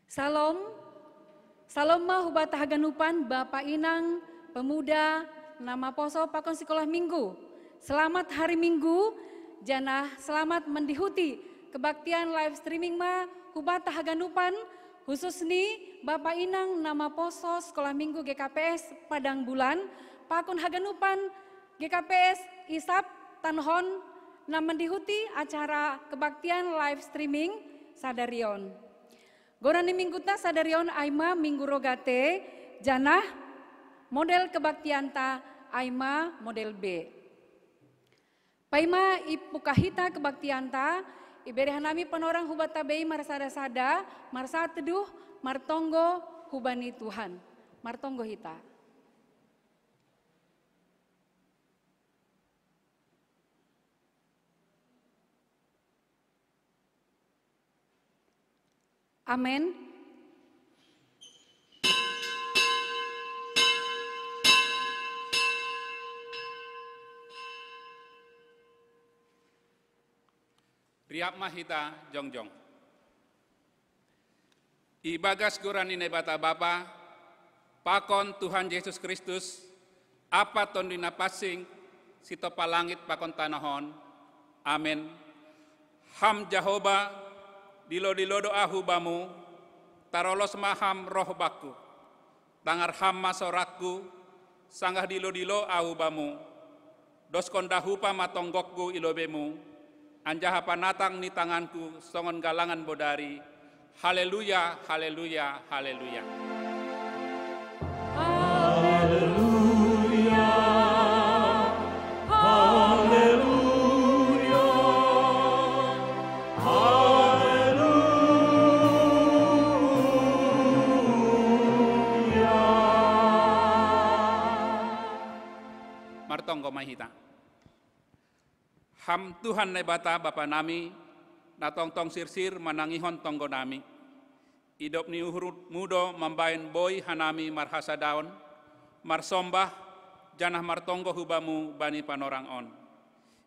Salom, salom mahubat haganupan Bapak Inang, pemuda, nama poso pakon sekolah minggu. Selamat hari Minggu, janah selamat mendihuti kebaktian live streaming ma hubat haganupan khusus nih Bapak Inang nama poso sekolah minggu GKPS Padang Bulan, pakon haganupan GKPS Isap Tanhon na mendihuti acara kebaktian live streaming Sadarion. Gorani mingguta Sadarion Aima minggu rogate janah model kebaktianta Aima model B. Paima ipukahita kebaktianta iberihanami penorang hubat tabei marsada-sada marsa teduh martonggo hubani Tuhan. Martonggo hita. Amin. Riap mahita jongjong. Ibagas gurani nebata bapa, pakon Tuhan Yesus Kristus, apa tondina pasing, sito palangit pakon tanahon. Amin. Ham Jehovah, dilo doa hubamu, tarolos maham roh baku, tangar ham masorakku, sanggah dilo ahubamu, doskon dahupa matonggokku ilobemu, anjaha panatang ni tanganku, songon galangan bodari, haleluya, haleluya, haleluya. Haleluya, haleluya. Martonggo mahita. Ham Tuhan nebata Bapa nami, na tong sirsir manangihon tonggo nami. Idop ni uhurut mudo membain boy hanami marhasa daun, marsombah janah martonggo hubamu bani panorang on.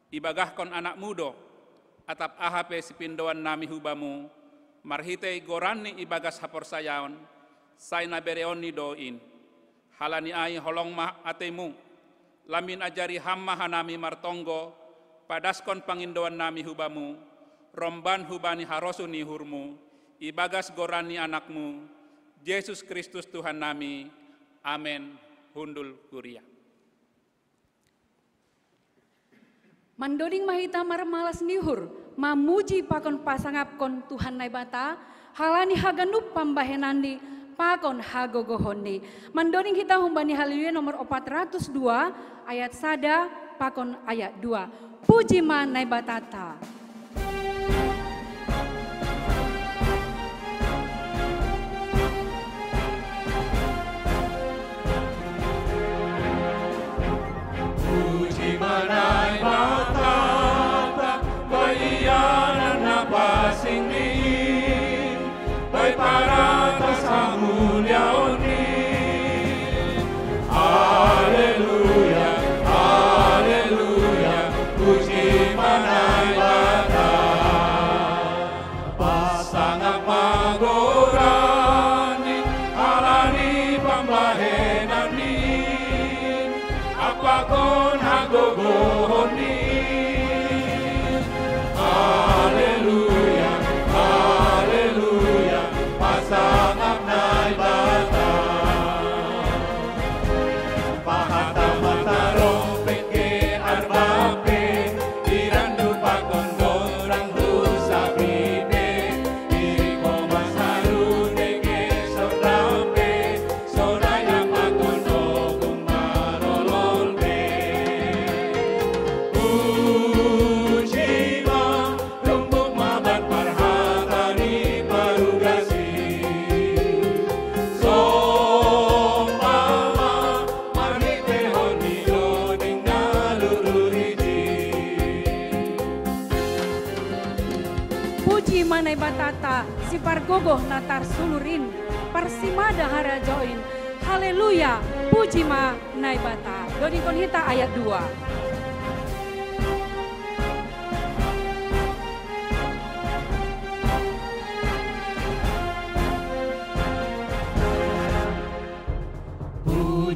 Ibagahkon anak mudo, atap ahape sipindoan nami hubamu, marhitei gorani ibagas hapor sayaon, sayna bereon ni doin. Halani ai holong mah atemu, lamin ajari hamma hanami martonggo, padaskon pangindoan nami hubamu, romban hubani harosuni hurmu, ibagas gorani anakmu, Yesus Kristus Tuhan nami, amin, hundul kuria. Mandoding mahita marmalas nihur, mamuji pakon pasangapkon Tuhan naibata, halani haganup pambahenandi, pakon hagogohoni. Mandoding kita humbani haleluya nomor 402 ayat sada pakon ayat 2. Puji manai batata. Puji manai batata, bayanan na pasing din, bay para kasamuliaon din. Haleluya, haleluya, puji manai batata. Pasangap magorani, alani pambahenan din, apakon hagogohon din. Haleluya, haleluya, pasangap nai bata. Pahatam-hatarong peke arbape, irandu pakon dorang husabibe, iriko masaru deke sorape, sonaya pakon ogung marololbe. Puji ma, lumbuk mabat parhatani parugasi. Sompama, marite honi loding nalururiji. Puji manai batata, si pargogoh natar sulurin, parsimada harajoin. Haleluya, puji manai bata. Doding kon hita ayat 2.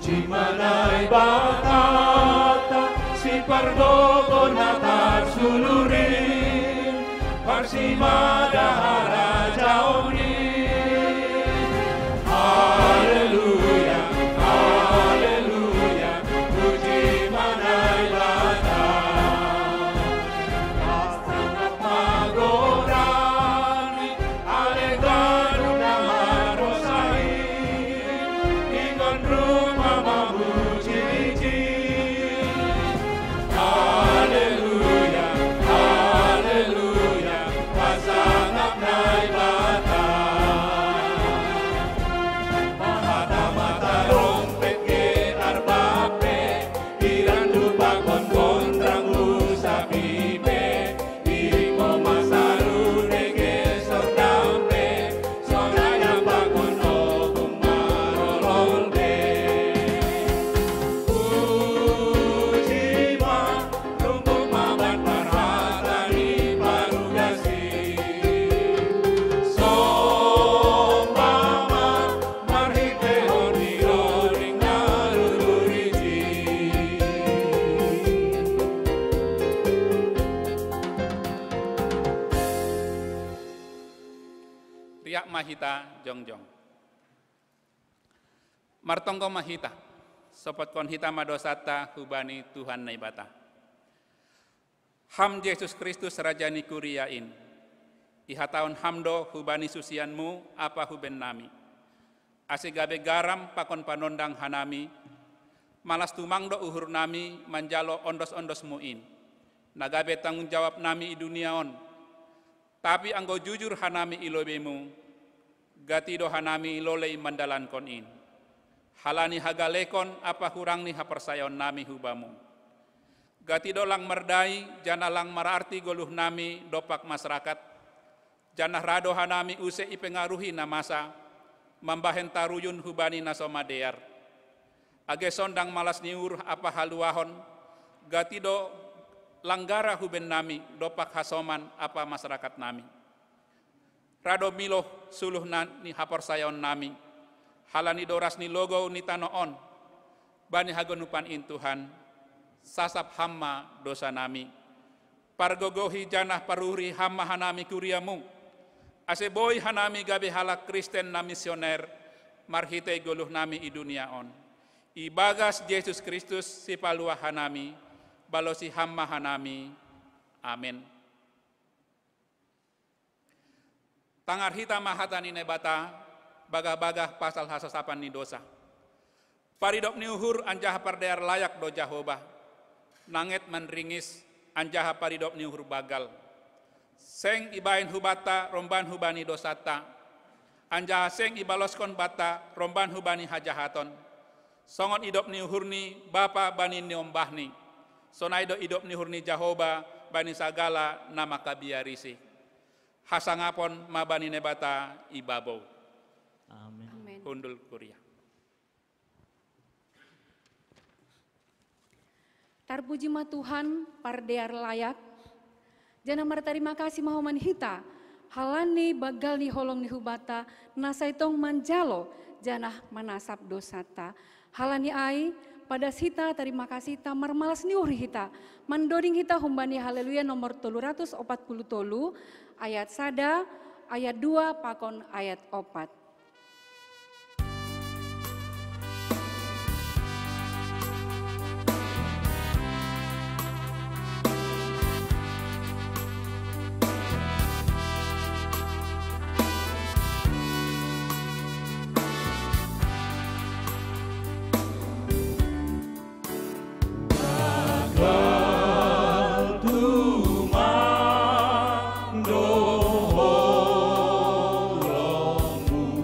puji manai batata si pardogo natar sulurin parsimada raja oni. Haleluya, haleluya, puji manai batata astana magorani alegaru namarosai ingon rumah mamuji-ji. Haleluya, haleluya, pasangap nai bata. Mata-mata rompet ke arbape, irandu bakon kontrang usapipe, irimo masaru nege sordampe, sonaya bakon ogung marololbe. Puji ma, rumpuk mabat marhatani parugasi. Sombama, marhite honi roring nalururiji. Riak mahita jongjong. Martongko mahita, sopot kon hita madosata hubani Tuhan naibata. Ham Yesus Kristus rajani kuriain. Iha tahun hamdo hubani susianmu apa huben nami. Asigabe garam pakon panondang hanami. Malas tumangdo uhur nami manjalo ondos-ondos muin. Nagabe tanggung jawab nami i duniaon. Tapi anggo jujur hanami ilobemu, gatido hanami ilolei mandalan konin. Halani hagalekon apa hurang ni hapersayon nami hubamu. Gatido lang merdai, jana lang mararti goluh nami dopak masyarakat. Jana rado hanami use ipengaruhi namasa, mambahen taruyun hubani nasomadear. Age sondang malas niur apa haluahon, gatido langgara huben nami dopak hasoman apa masyarakat nami. Rado miloh suluh ni haporsayon nami. Halani doras ni logo ni tanoon. Bani hagonupan in Tuhan. Sasap hamma dosa nami. Pargogohi janah paruri hamma hanami kuriamu. Aseboy hanami gabe halak Kristen na misioner. Marhite goluh nami i dunia on. Ibagas Yesus Kristus si palua hanami. Balosi hamma hanami. Amin. Tangar hita mahatani nebata, bagah-bagah pasal hasasapan ni dosa. Paridop ni uhur anjaha pardear layak do Jahobah. Nanget menringis anjaha paridop ni uhur bagal. Seng ibain hubata romban hubani dosata. Anjaha seng ibaloskon bata romban hubani hajahaton. Songon idop ni uhur ni bapa bani niombahni. Sonaido idop ni hurni Jahobah bani sagala nama kabiarisi. Hasangapon mabani nebata ibabo. Amin. Amin. Hundul kuria. Tarpuji ma Tuhan pardear layak. Jana martarima kasih mahoman hita. Halani bagal ni holong ni hubata. Nasaitong manjalo janah manasap dosata. Halani ai pada hita terima kasih ta marmalas ni uri hita. Mandoding hita humbani haleluya nomor 340 ayat sada ayat 2 pakon ayat 4. Tumang doholongmu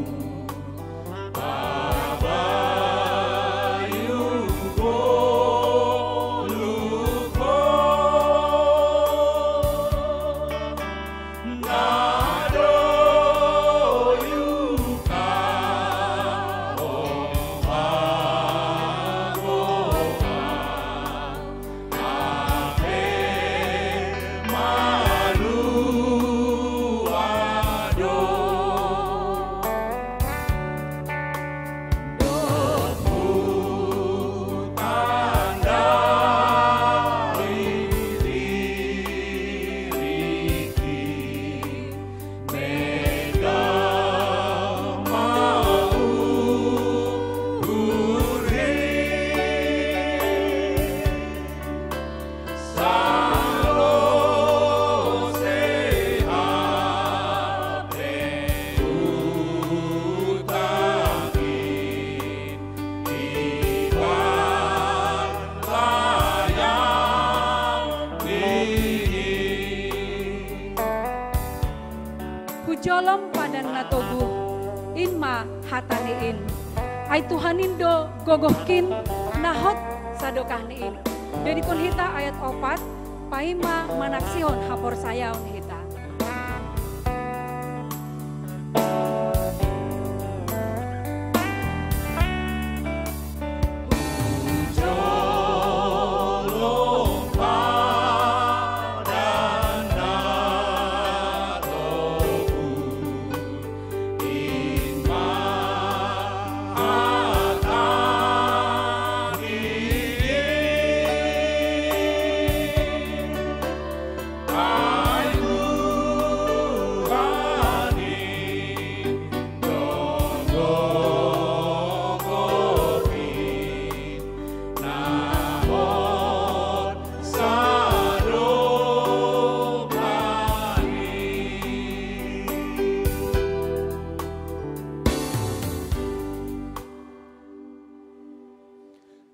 jolom padan natogu inma hatanein. Ai Tuhanindo gogohkin nahot sadokah niin. Jadi pun hita ayat 4 paima manaksihon hapor sayaon hita.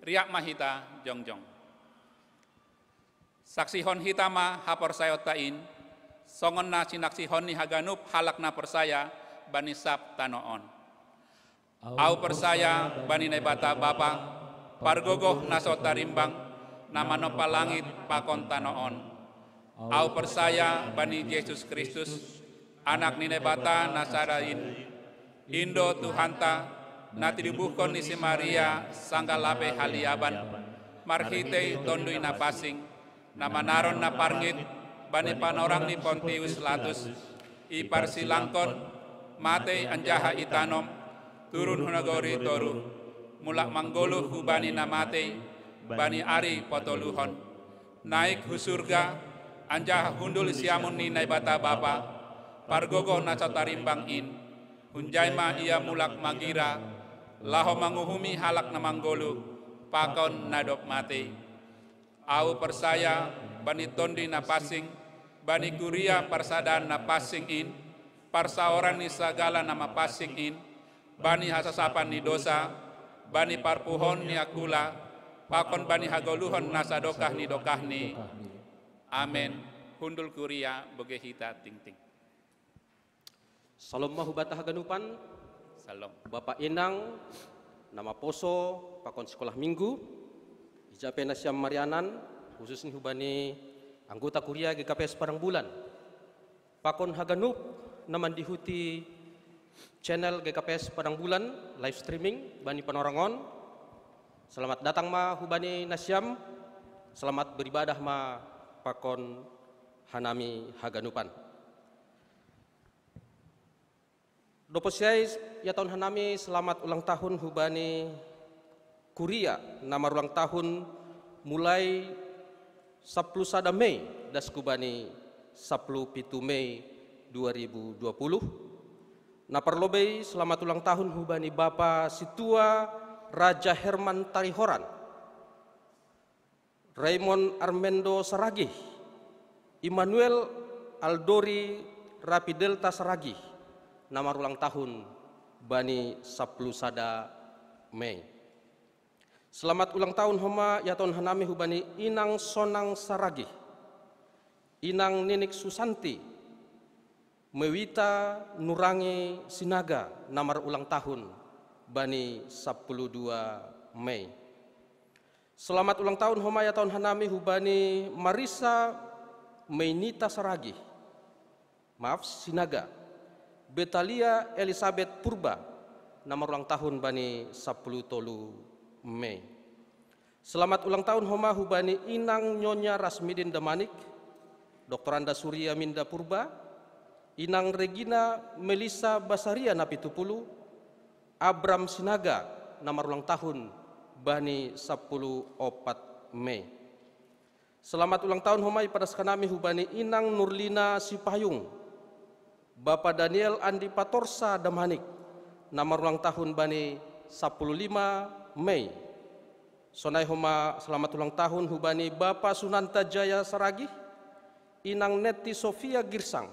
Riak mahita jongjong. Saksi hon hitama hapor sayotain, songon na sinaksi hon ni haganup halak na persaya bani sap tanoon. Au persaya bani nebata bapa, pargogoh naso tarimbang, nama nopa langit pakon tanoon. Au persaya bani Yesus Kristus, anak ni nebata nasarain, Indo Tuhanta, nati dibuhkon ni si Maria sanggalabe haliaban marhite tondui na pasing nama naron na parngit bani panorang ni Pontius Latus ipar silangkon mate anjaha itanom turun hunagori toru mulak manggolo hubani na mate bani ari potoluhon naik husurga anjaha hundul siamun ni naibata bapa pargogo nasatarimbang in hunjaima ia mulak magira laho manguhumi halak na manggolo, pakon nadop mati. Au persaya, bani tondi na pasing, bani kuria parsadan na pasing in, parsaoran ni sagala nama pasing in, bani hasasapan ni dosa, bani parpuhon ni akula, pakon bani hagoluhon nasadokah ni dokah ni. Amen. Hundul kuria boge hita ting ting. Salam mahubata haganupan. Salam. Bapak Inang, nama Poso, pakon sekolah minggu, Ijape Nasyam Marianan, khususnya hubani anggota kuria GKPS Parang Bulan. Pakon haganup, naman dihuti channel GKPS Parang Bulan, live streaming, bani panorangon. Selamat datang ma hubani Nasyam, selamat beribadah ma pakon hanami haganupan. Doposiai ya tahun hanami selamat ulang tahun hubani kuria nama ulang tahun mulai 10 Mei das kubani 10 Mei 2020. Na perlobei selamat ulang tahun hubani Bapa Situa Raja Herman Tarihoran, Raymond Armendo Saragih, Immanuel Aldori Rapidelta Saragih. Nama ulang tahun bani 10 Mei. Selamat ulang tahun homa ya tahun hanami hubani Inang Sonang Saragih, Inang Ninik Susanti, Mewita Nurangi Sinaga, nama ulang tahun bani 12 Mei. Selamat ulang tahun homa ya tahun hanami hubani Marisa Mainita Saragih, maaf Sinaga, Betalia Elizabeth Purba, nama ulang tahun bani 10 Mei. Selamat ulang tahun homa hubani Inang Nyonya Rasmidin Damanik, Dr. Anda Surya Minda Purba, Inang Regina Melisa Basaria Napitupulu, Abram Sinaga, nama ulang tahun bani 10 Mei. Selamat ulang tahun homai pada sekanami hubani Inang Nurlina Sipayung, Bapak Daniel Andi Patorsa Damhanik, nama ulang tahun bani 15 Mei. Sonai homa selamat ulang tahun hubani Bapak Sunanta Jaya Saragih, Inang Neti Sofia Girsang,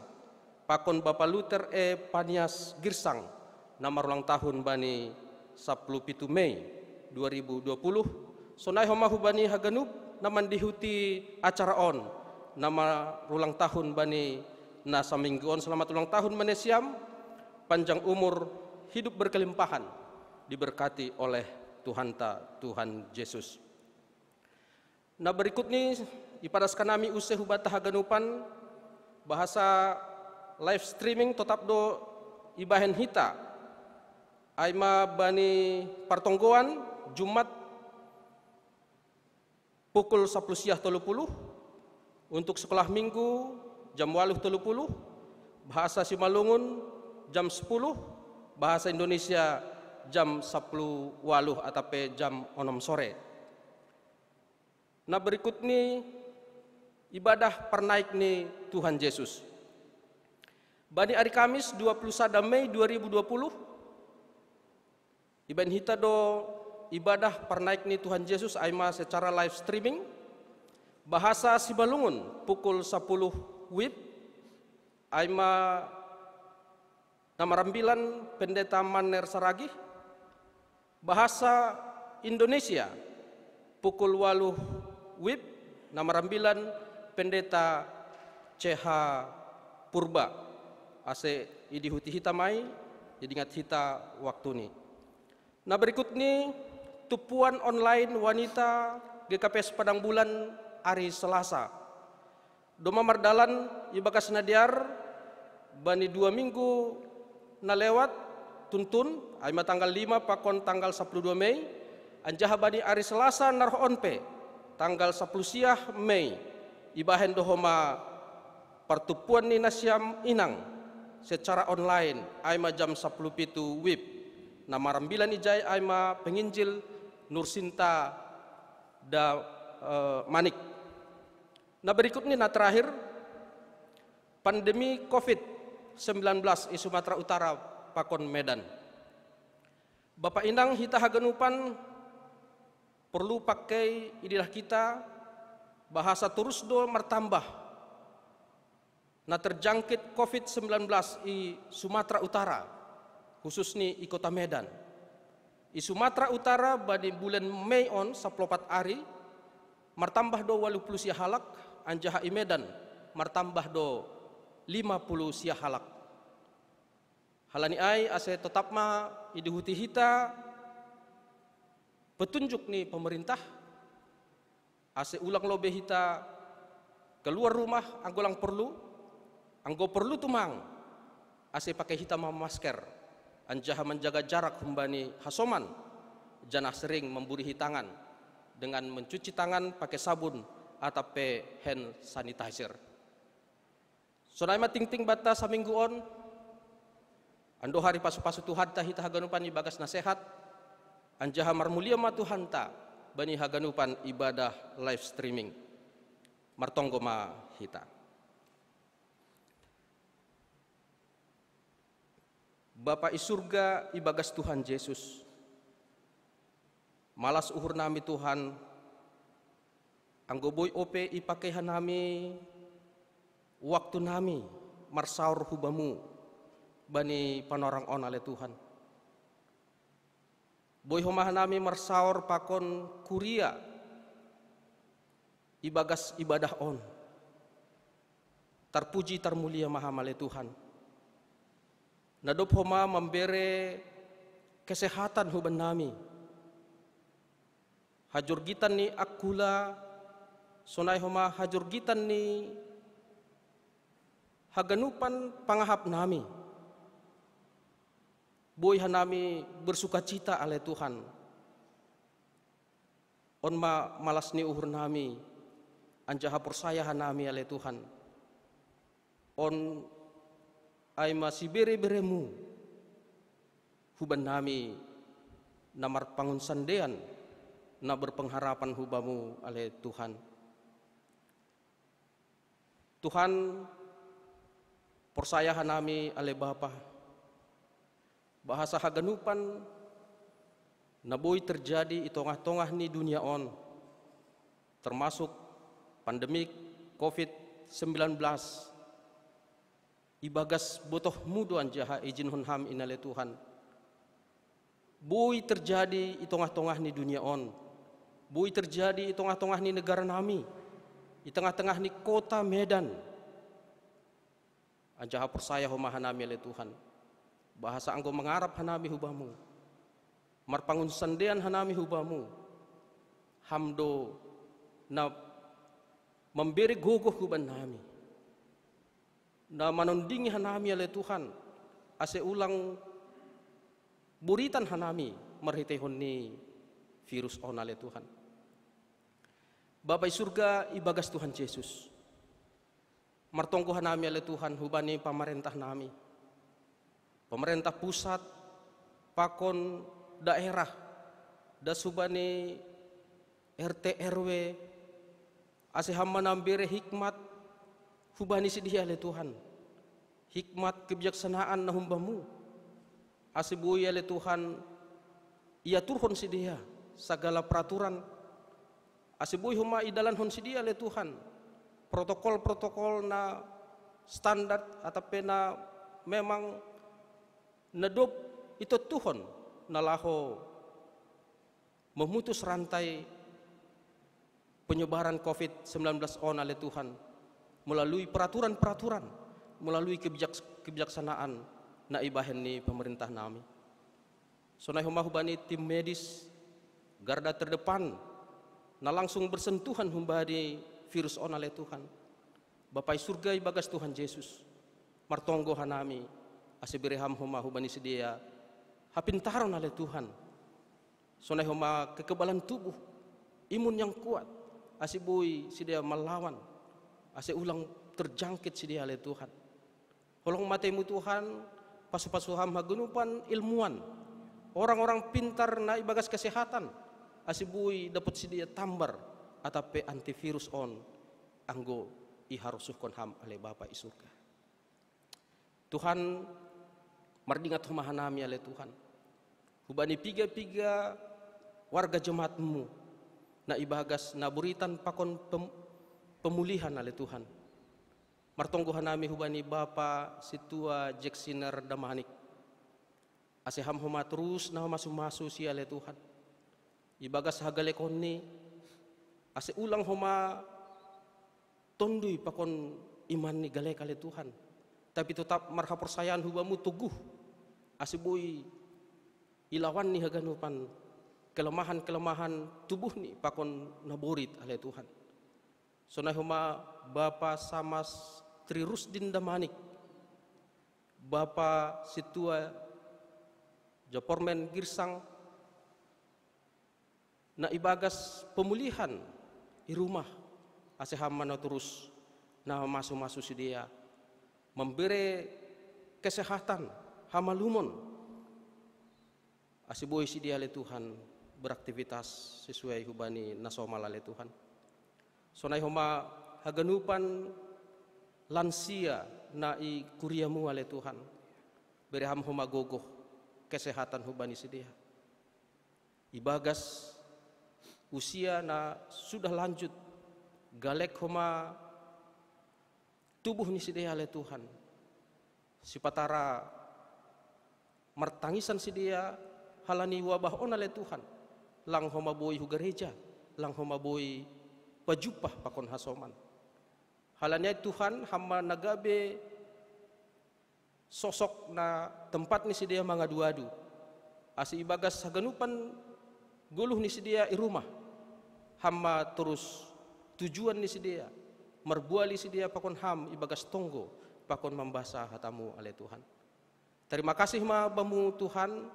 pakon Bapak Luther Panias Girsang, nama ulang tahun bani 17 Mei 2020. Sonai homa hubani haganup naman dihuti acara on, nama ulang tahun bani na samingguon selamat ulang tahun Manesiam, panjang umur, hidup berkelimpahan, diberkati oleh Tuhan Yesus. Nah berikut ini ipadaskan nami use hubata haganupan bahasa live streaming tetap do ibahen hita aima bani partonggoan Jumat pukul 10.30 untuk sekolah minggu jam 8.30, bahasa Simalungun jam 10, bahasa Indonesia jam 10.08 atau jam 6 sore. Nah berikut ini ibadah pernaik nih Tuhan Yesus. Bani hari Kamis 21 Mei 2020 iban hita do ibadah pernaik nih Tuhan Yesus aima secara live streaming. Bahasa Simalungun pukul 10 WIB aima namarambilan Pendeta Maner Saragih. Bahasa Indonesia pukul 8 WIB namarambilan Pendeta CH Purba. Ase idihuti hitamai jadi ingat hita waktu ini. Nah berikut ini tupuan online wanita GKPS Padang Bulan hari Selasa. Doma mardalan ibakas nadiar bani 2 minggu na lewat tuntun aima tanggal 5 pakon tanggal 12 Mei anjaha bani hari Selasa narho onpe tanggal 10 siah Mei ibahen dohoma pertupuan ni Nasiam Inang secara online aima jam 10 pitu WIB nama rambilan ijai aima penginjil Nursinta da Manik. Nah berikut ini terakhir pandemi COVID-19 di Sumatera Utara pakon Medan. Bapak Inang hita haganupan perlu pakai idilah kita bahasa terus do mertambah. Nah terjangkit COVID-19 di Sumatera Utara khusus nih di kota Medan. Di Sumatera Utara pada bulan Mei on 14 hari martambah do 80 sia halak anjaha i Medan martambah do 50 sia halak. Halani ai ase tetap ma idihuti hita petunjuk nih pemerintah ase ulang lobe hita keluar rumah anggolang anggo perlu tumang ase pakai hita masker anjaha menjaga jarak humbani hasoman janah sering memburi hitangan dengan mencuci tangan pakai sabun atau hand sanitizer. Sonaima ting-ting bata samingguon ando hari pasu-pasu Tuhan ta hita haganupan ibagas nasehat anjaha marmulia ma Tuhan ta bani haganupan ibadah live streaming martonggo ma hita. Bapa i surga ibagas Tuhan Yesus malas uhur nami Tuhan anggo boy ope ipakai hanami waktu nami marsaur hubamu bani panorang on ale Tuhan. Boy homah nami marsaur pakon kuria ibagas ibadah on. Terpuji termulia maha male Tuhan. Nadop homa membere kesehatan huban nami. Hajur gitan ni akula sonai homa hajur gitan ni haganupan pangahap nami. Boy hanami bersuka cita ale Tuhan. On ma malas ni uhur nami anjaha persaya hanami ale Tuhan. On ay masih bere-beremu huban nami namar pangun sandean na berpengharapan hubamu ale Tuhan. Tuhan persayahan nami ale Bapa bahasa haganupan naboy terjadi di tengah-tengah ni dunia on termasuk pandemik COVID-19 ibagas botoh mudo anjaha izin hunham inale Tuhan. Boy terjadi di tengah-tengah ni dunia on. Boy terjadi di tengah-tengah ni negara nami. Di tengah-tengah ni kota Medan. Anjaha persaya homa hanami ale Tuhan. Bahasa anggo mengarap hanami hubamu. Marpangun sandean hanami hubamu. Hamdo na memberi gogoh huban nami. Na manundingi hanami ale Tuhan. Ase ulang buritan hanami marhitehon ni virus on ale Tuhan. Bapak surga ibagas Tuhan Yesus. Martonggo hanami ale Tuhan hubani pemerintah nami. Pemerintah pusat, pakon daerah, da subani RT RW, ase hamma nambere hikmat hubani sidia ale Tuhan. Hikmat kebijaksanaan na humbamu. Ase buya ale Tuhan ia turhon sidia segala peraturan. Ase buy huma idalan hon sidia ale Tuhan. Protokol-protokol na standar atau na memang nadop itu Tuhan nalaho memutus rantai penyebaran COVID-19 on oleh Tuhan melalui peraturan-peraturan, melalui kebijaksanaan na ibahen ni pemerintah nami. Sonai humahubani tim medis garda terdepan na langsung bersentuhan humbadi virus on oleh Tuhan. Bapak surga ibagas Tuhan Yesus. Martonggo hanami asibireham homa hubani sedia hapintaron oleh Tuhan. Sonai homa kekebalan tubuh, imun yang kuat, asibui sedia melawan, ase ulang terjangkit sedia oleh Tuhan. Holong matemu Tuhan, pasu-pasuham hagunupan ilmuwan, orang-orang pintar na ibagas kesehatan, asibui dapat sedia tambar atape antivirus on anggo iharusuhkon ham ale Bapa i surga. Tuhan mardingat humahanami ale Tuhan. Hubani piga-piga warga jemaatmu na ibagas na buritan pakon pemulihan ale Tuhan. Martonggo hanami hubani Bapa situa Jeksiner Damanik. Ase ham huma terus na masu-masu si ale Tuhan. Ibagas hagalekon ni ase ulang homa tondui pakon iman ni galek ale Tuhan. Tapi tetap marha persayaan hubamu tuguh. Ase bui ilawan ni haganupan kelemahan-kelemahan tubuh ni pakon naborit ale Tuhan. Sonai homa Bapa Samas Tri Rusdin Damanik. Bapa situa Japormen Girsang na ibagas pemulihan di rumah ase hamana terus na masu-masu si dia memberi kesehatan hamalumon ase boy si dia le Tuhan beraktivitas sesuai hubani nasomal le Tuhan. Sonai homa haganupan lansia na i kuriamu ale Tuhan bereham homa gogoh kesehatan hubani si dia ibagas usia na sudah lanjut galek homa tubuh ni sidia ale Tuhan sipatara martangisan sidia halani wabah on ale Tuhan lang homa boy hu gereja lang homa boy pajupah pakon hasoman halanya Tuhan hamba nagabe sosok na tempat ni sidia mangadu-adu asi ibagas haganupan guluh ni sidia i rumah hamba terus tujuan ni sidia merbuali sidia pakon ham ibagas tonggo pakon membasa hatamu ale Tuhan. Terima kasih ma bamu Tuhan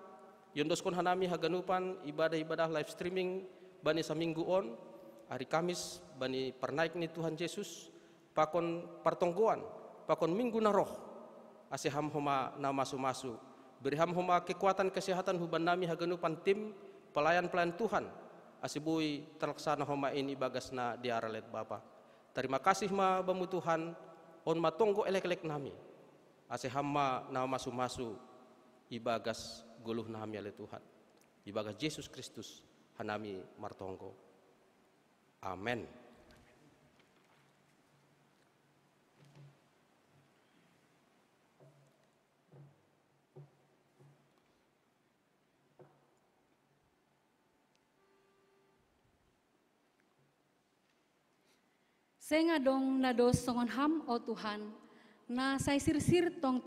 yondoskon hanami haganupan ibadah-ibadah live streaming bani saminggu on hari Kamis bani pernaik ni Tuhan Yesus pakon partonggoan pakon minggu na roh ase ham homa na masu-masu beri ham homa kekuatan kesehatan huban nami haganupan tim pelayan-pelayan Tuhan asibui terlaksana homa ini bagas na diaralet Bapa. Terima kasih ma bamu Tuhan on matonggo elek-elek nami ase hamma na masu-masu ibagas guluh nami ale Tuhan ibagas Yesus Kristus hanami martonggo. Amen. Sengadong nados songon ham o Tuhan, Na sai sirsir tong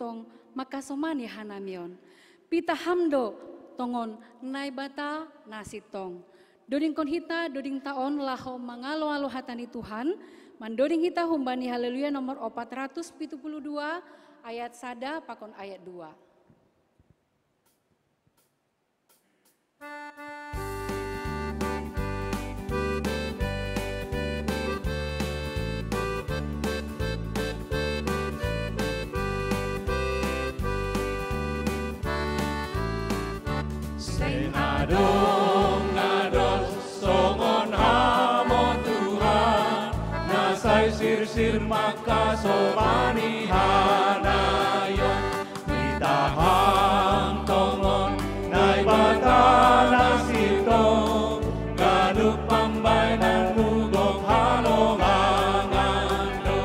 maka somani hanamion. Pita hamdo tongon naibata nasitong. Doding kon hita doding taon laho mangalo-alo hatani Tuhan. Mandoding hita humbani haleluya nomor 472 ayat 1 pakon ayat 2. Adong ados songon hamo Tuhan, nasai sir maka somani hanayon, ditahang tongon nai bata nasito, gadup pambainan nugok halongangan do,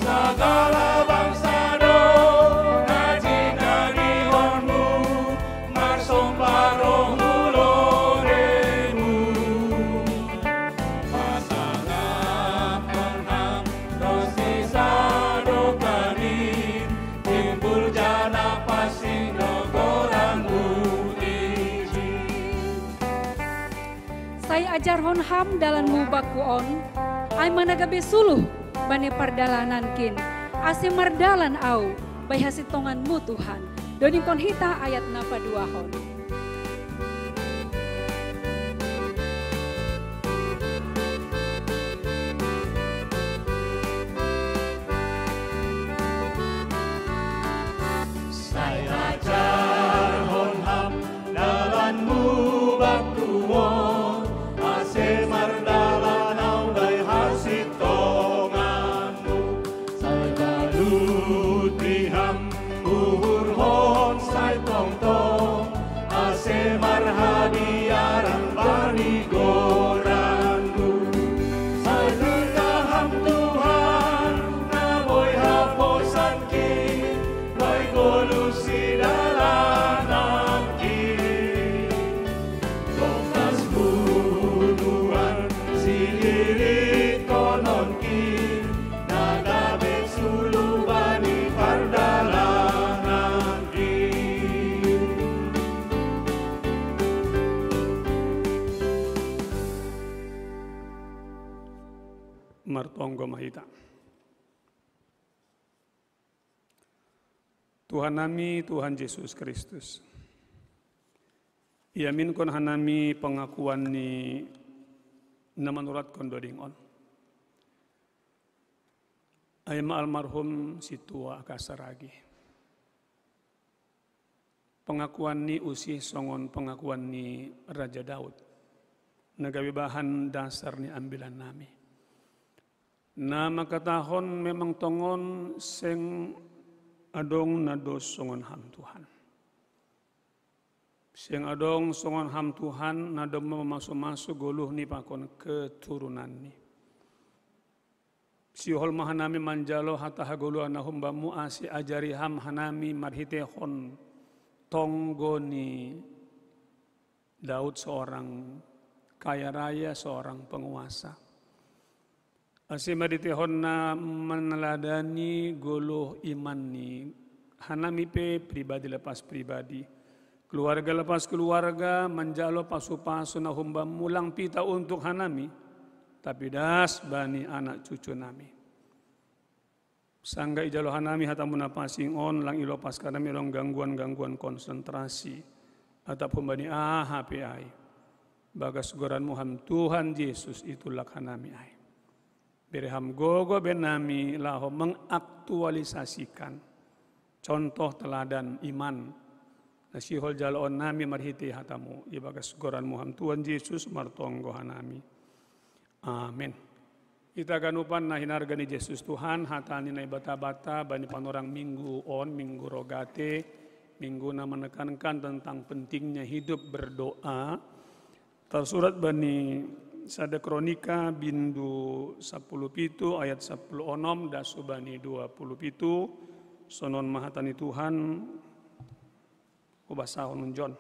sagala bangsa do ngaji nagihonmu, marsomparo ajar honham dalam mubakuon, ay managabe suluh bani pardalanan kin, ase mardalan au, bay hasitonganmu Tuhan. Doning kon hita ayat napa 2 hon. Saya ajar honham dalam mubakuon, mardalanau dai hasitonganmu, sai balut diham uhur hon sai tong-tong, ase marhadiaran bani goranmu, sai lutaham Tuhan naboy haposan ki, boy kolusi dalanan ki, tongkas silirit konon ki, nagabit sulubani pardalanan ki. Martonggo mahita. Tuhan nami, Tuhan Yesus Kristus. Iamin kon hanami pengakuan ni na manurat kon doding on. Ayam almarhum si tua kasaragi. Pengakuan ni usih songon pengakuan ni Raja Daud. Nagawi bahan dasar ni ambilan nami. Na makatahon memang tongon seng adong nados songon ham Tuhan. Seng adong songon ham Tuhan nadom memasuk-masuk goluh ni pakon keturunan ni. Sihol mahanami manjalo hata hagolu anahum bamu asi ajari ham hanami marhitehon tonggo ni Daud seorang kaya raya, seorang penguasa. Asi marhitehon na meneladani goluh iman ni hanami pe pribadi lepas pribadi. Keluarga lepas keluarga menjalo pasu-pasu na humba mulang pita untuk hanami, tapi das bani anak cucu nami. Sangga ijalo hanami hatamuna passing on lang ilo pas kanami long gangguan-gangguan konsentrasi atau bani HPI. Bagas goran muham Tuhan Yesus itulah hanami ai. Bereham gogo benami laho mengaktualisasikan contoh teladan iman. Nasihol jaloon nami marhiti hatamu ibagas goran muham Tuhan Yesus martonggo hanami. Amin. Kita ganupan na hinarga ni Yesus Tuhan hatani na bata-bata bani panorang minggu on minggu rogate minggu na menekankan tentang pentingnya hidup berdoa. Tersurat bani Sada Kronika bindu 10 pitu ayat 10 onom dasu bani 20 pitu sonon mahatani Tuhan ubasahon John.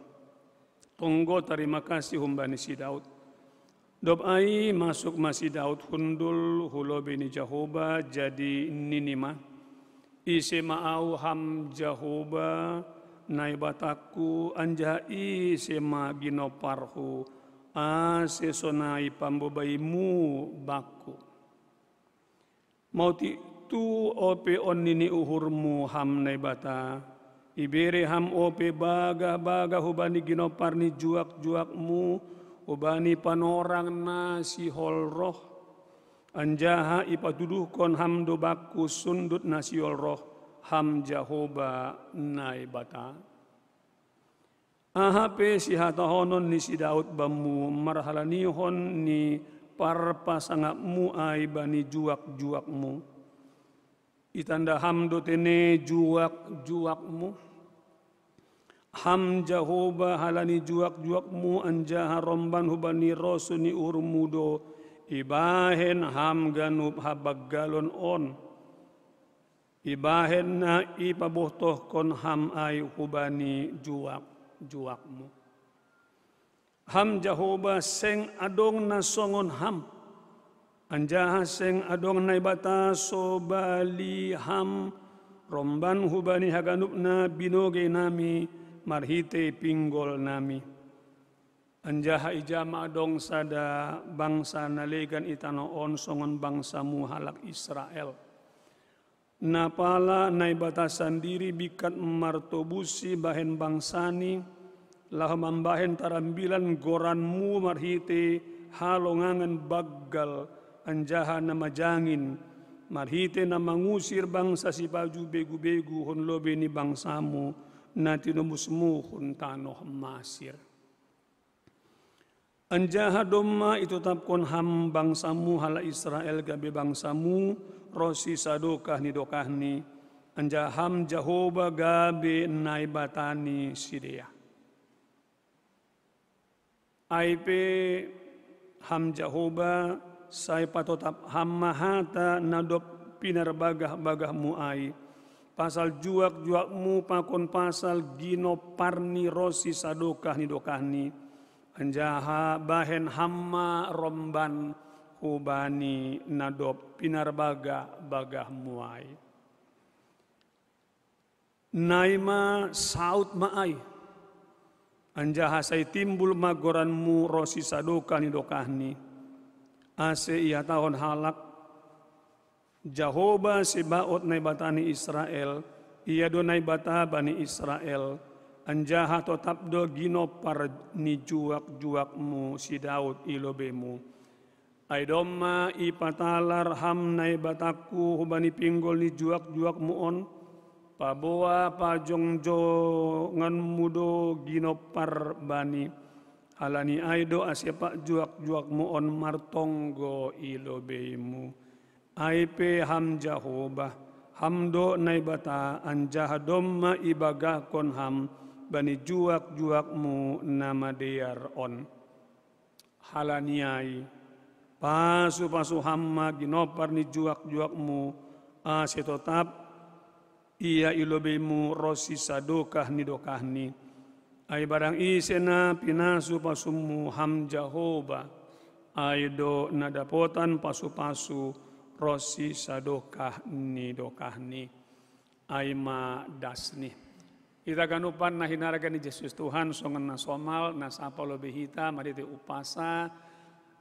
Tonggo terima kasih humbani si Daud. Dob ai masuk masih Daud hundul hulo bini Jehovah jadi ninima. ise maau ham Jehoba naibataku anja ise ma ginoparhu ase sonai pambobaimu baku. Mau tu ope onnini uhurmu ham naibata ibere ham ope baga hubani ginoparni juak-juakmu hubani panorang na si holroh anjaha ipatuduhkon ham dobaku sundut na si holroh ham Jehoba naibata. Ahape si hatahonon ni si Daud bamu marhalanihon ni parpasangakmu ay bani juak-juakmu. Itanda ham dotene juak-juakmu. Ham Jehoba halani juak-juakmu anjaha romban hubani rosuni urmudo ibahen ham ganub habaggalon on. Ibahen na ipabohtoh kon ham ay hubani juakmu. Ham Jehoba seng adong na songon ham. Anjaha seng adong na ibata sobali ham. Romban hubani haganup na binoge nami marhite pinggol nami. Anjaha ijama adong sada bangsa nalegan itanoon songon bangsamu halak Israel. Napala naibata sandiri bikat martobusi bahen bangsani lah mambahen tarambilan goranmu marhite halongangan baggal anjaha na majangin marhite na mangusir bangsa si baju begu-begu hon lobe ni bangsamu na tinubusmu hon tanoh masir. Anjaha domma itu tapkon ham bangsamu hala Israel gabe bangsamu rosi sadokah ni dokahni anjaham Jehoba gabe naibatani sidea. Aipe ham Jehoba sai patotap ham mahata nadop pinarbagah-bagah muai pasal juak-juakmu pakon pasal gino parni rosi sadokah ni dokahni anjaha bahen hamma romban hubani nadop pinarbagah-bagah muai naima saut maai anjaha say timbul magoranmu rosi sadoka ni dokahni ase ia tahun halak Jehoba sebaot naibatani Israel ia do naibata bani Israel anjaha totapdo ginopar ni juak-juakmu si Daud ilobemu aidomma ipatalar ham naibataku hubani pinggol ni juak-juakmu on paboa pajongjo ngan mudo ginopar bani halani aido asyepak juak-juakmu on martonggo ilobeimu aipe ham Jehoba hamdo naibata anjaha domma ibagah kon ham bani juak-juakmu nama dear on halaniai pasu hamma ginopar ni juak-juakmu asetotap ia ilobemu rosi sadokah ni dokahni ai barang isena pinasu pasumu ham Jehoba aido nadapotan pasu-pasu rosi sadokah ni dokahni ai ma dasni ita ganupan na hinaraga ni Yesus Tuhan songan na somal na sapa lobehita madite upasa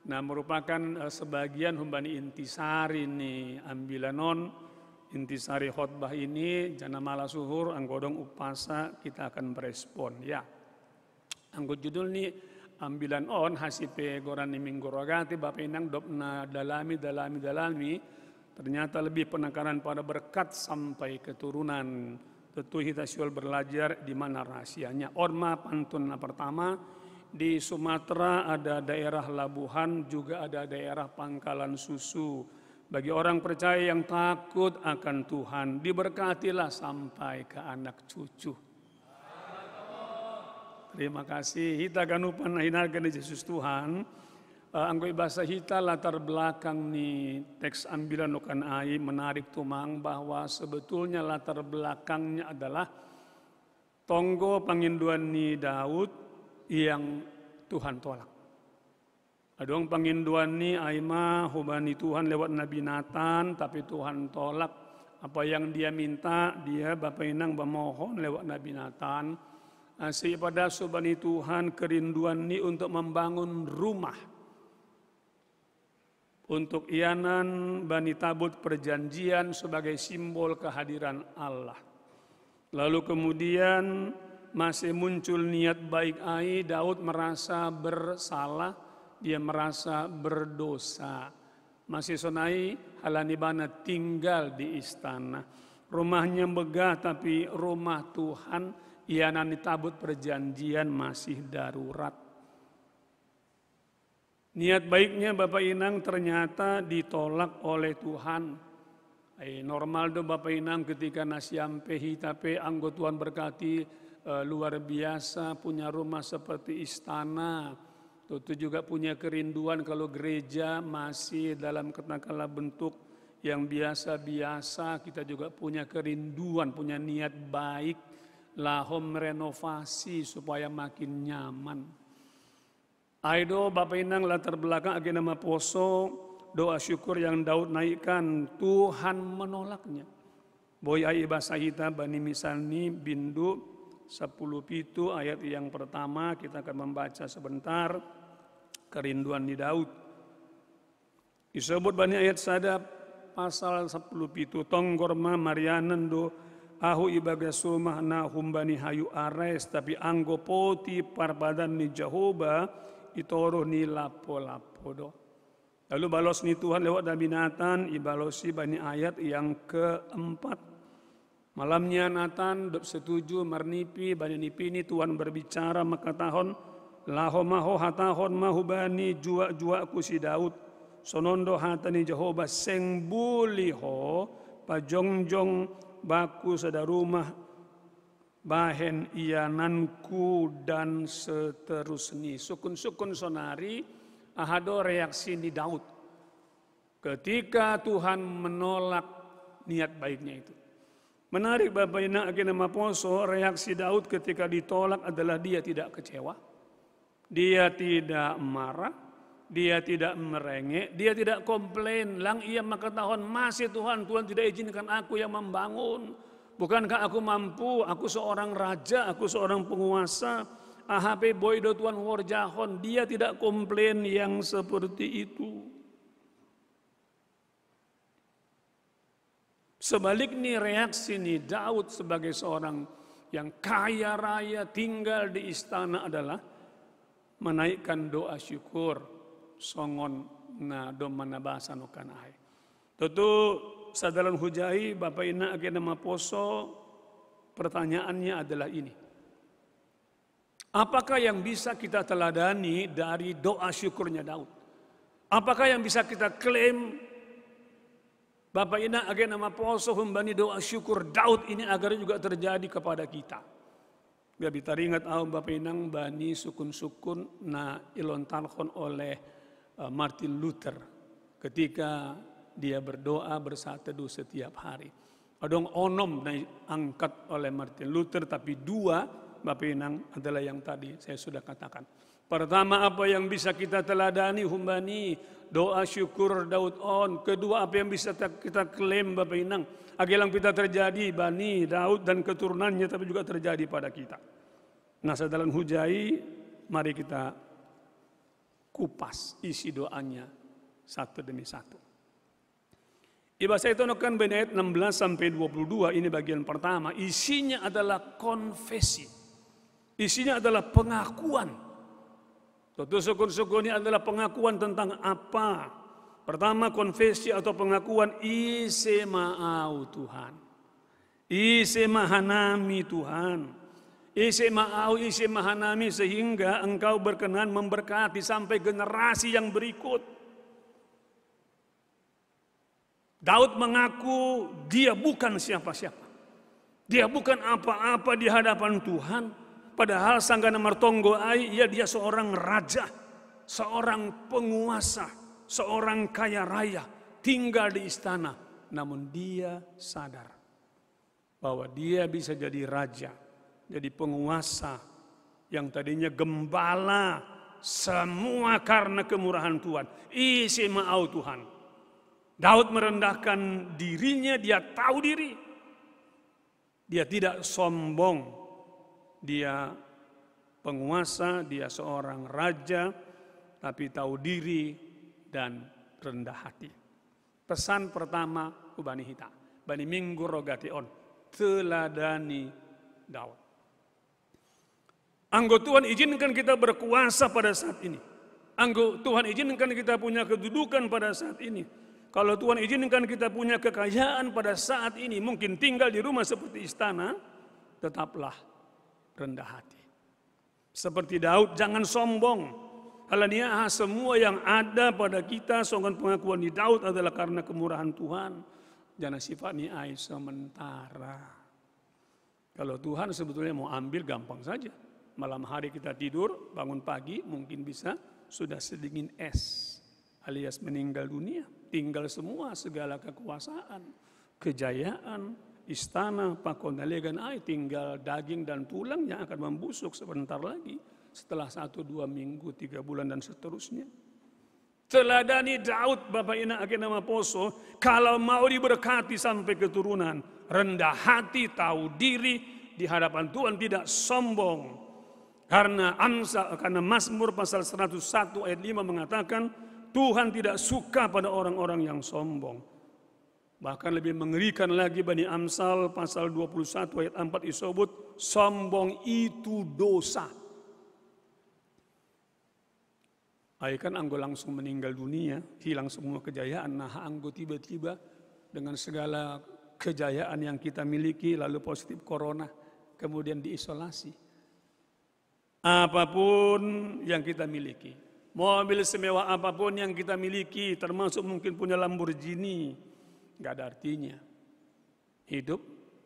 na merupakan sebagian humbani intisari ni ambilanon intisari khotbah ini jana mala suhur anggodong upasa kita akan merespon ya. Anggo judul ni ambilan on hasipe goran ni minggu rogati bapak inang dopna dalami ternyata lebih penekanan pada berkat sampai keturunan. Tentu kita siul belajar di mana rahasianya. Orma pantun pertama di Sumatera ada daerah Labuhan juga ada daerah Pangkalan Susu. Bagi orang percaya yang takut akan Tuhan, diberkatilah sampai ke anak cucu. Terima kasih. Hita ganupan hinargan di Yesus Tuhan. Anggo bahasa hita latar belakang ni teks ambilan lokan ai menarik tumang bahwa sebetulnya latar belakangnya adalah tonggo panginduan ni Daud yang Tuhan tolak. Adong panginduan ni aima hubani Tuhan lewat Nabi Nathan tapi Tuhan tolak Apa yang dia minta, dia Bapak Inang memohon lewat Nabi Nathan. Pada subhani Tuhan kerinduan ini untuk membangun rumah. Untuk ianan Bani Tabut perjanjian sebagai simbol kehadiran Allah. Lalu kemudian masih muncul niat baik ai, Daud merasa bersalah, dia merasa berdosa. Masih sonai halanibana tinggal di istana. Rumahnya megah tapi rumah Tuhan ianan ditabut perjanjian masih darurat. Niat baiknya Bapak Inang ternyata ditolak oleh Tuhan. Normal do Bapak Inang ketika nasyampehi tapi anggo Tuhan berkati luar biasa punya rumah seperti istana. Tentu juga punya kerinduan kalau gereja masih dalam katakanlah bentuk yang biasa-biasa. Kita juga punya kerinduan, punya niat baik. Lahom renovasi supaya makin nyaman. Aido Bapak Inang latar belakang agenda nama poso, doa syukur yang Daud naikkan, Tuhan menolaknya. Boy ai bahasa kita Bani Misalni bindu 10 pitu ayat yang pertama kita akan membaca sebentar kerinduan di Daud. Disebut Bani ayat sadap pasal 10 pitu tonggorma Marianan do ahu ibaga sumah na humbani hayu ares tapi anggo poti parbadan ni Jehovah itoro ni lapo-lapo do. Lalu balos ni Tuhan lewat Nabi Nathan ibalosi Bani ayat yang keempat. Malamnya Nathan setuju mernipi Bani nipi ini Tuhan berbicara maka tahun lahomaho hatahon mahubani jua-jua ku si Daud sonondo hatani Jehovah seng buliho pajongjong baku sada rumah bahen iananku dan seterusnya. Sukun-sukun sonari ahado reaksi di Daud ketika Tuhan menolak niat baiknya itu. Menarik Bapak Ina agenda maposo, reaksi Daud ketika ditolak adalah dia tidak kecewa, dia tidak marah, dia tidak merengek, dia tidak komplain. Lang ia maka tahun masih Tuhan tidak izinkan aku yang membangun. Bukankah aku mampu, aku seorang raja, aku seorang penguasa. AHP boydo Tuhan warjahon, dia tidak komplain yang seperti itu. Sebaliknya reaksi nih Daud sebagai seorang yang kaya raya tinggal di istana adalah menaikkan doa syukur. Songon na domana bahasa nokanai. Tentu sadalan hujai Bapak Ina agenda maposo pertanyaannya adalah ini. Apakah yang bisa kita teladani dari doa syukurnya Daud? Apakah yang bisa kita klaim Bapak Ina agenda maposo humbani doa syukur Daud ini agar juga terjadi kepada kita? Gak bisa ingat Bapak Inang bani sukun-sukun na ilontalkon oleh Martin Luther ketika dia berdoa bersaat teduh setiap hari. Adong onom angkat oleh Martin Luther tapi dua Bapak Inang adalah yang tadi saya sudah katakan. Pertama apa yang bisa kita teladani humbani doa syukur Daud on. Kedua apa yang bisa kita klaim Bapak Inang agelang kita terjadi bani Daud dan keturunannya tapi juga terjadi pada kita. Nah sadalan hujai mari kita kupas isi doanya satu demi satu. Ibasa itu kan ayat 16 sampai 22 ini bagian pertama. Isinya adalah konfesi. Isinya adalah pengakuan. Tentu syukur-syukurnya adalah pengakuan tentang apa? Pertama konfesi atau pengakuan ise ma'au Tuhan. Ise mahanami Tuhan. Isi ma'au, isi mahanami sehingga engkau berkenan memberkati sampai generasi yang berikut. Daud mengaku dia bukan siapa-siapa. Dia bukan apa-apa di hadapan Tuhan. Padahal sanggana martonggo ai, dia seorang raja, seorang penguasa, seorang kaya raya, tinggal di istana. Namun dia sadar bahwa dia bisa jadi raja. Jadi penguasa yang tadinya gembala semua karena kemurahan Tuhan. Isi ma'au Tuhan. Daud merendahkan dirinya, dia tahu diri. Dia tidak sombong. Dia penguasa, dia seorang raja, tapi tahu diri dan rendah hati. Pesan pertama Bani Hita, Bani Minggu Rogation, teladani Daud. Anggo Tuhan izinkan kita berkuasa pada saat ini. Anggo Tuhan izinkan kita punya kedudukan pada saat ini. Kalau Tuhan izinkan kita punya kekayaan pada saat ini, mungkin tinggal di rumah seperti istana, tetaplah rendah hati. Seperti Daud, jangan sombong. Halania semua yang ada pada kita, sokongan pengakuan di Daud adalah karena kemurahan Tuhan. Jangan sifatnya sementara. Kalau Tuhan sebetulnya mau ambil gampang saja. Malam hari kita tidur, bangun pagi mungkin bisa sudah sedingin es. Alias meninggal dunia. Tinggal semua segala kekuasaan, kejayaan, istana, pakondalegan tinggal daging dan tulang yang akan membusuk sebentar lagi. Setelah 1-2 minggu, 3 bulan dan seterusnya. Teladani Daud, Bapak Ina Agenama Poso, kalau mau diberkati sampai keturunan, rendah hati, tahu diri, di hadapan Tuhan tidak sombong. Karena Mazmur pasal 101 ayat 5 mengatakan, Tuhan tidak suka pada orang-orang yang sombong. Bahkan lebih mengerikan lagi Bani Amsal pasal 21 ayat 4 disebut, sombong itu dosa. Kan anggo langsung meninggal dunia, hilang semua kejayaan. Nah anggo tiba-tiba dengan segala kejayaan yang kita miliki lalu positif corona, kemudian diisolasi. Apapun yang kita miliki, mobil semewah apapun yang kita miliki, termasuk mungkin punya Lamborghini, nggak ada artinya. Hidup,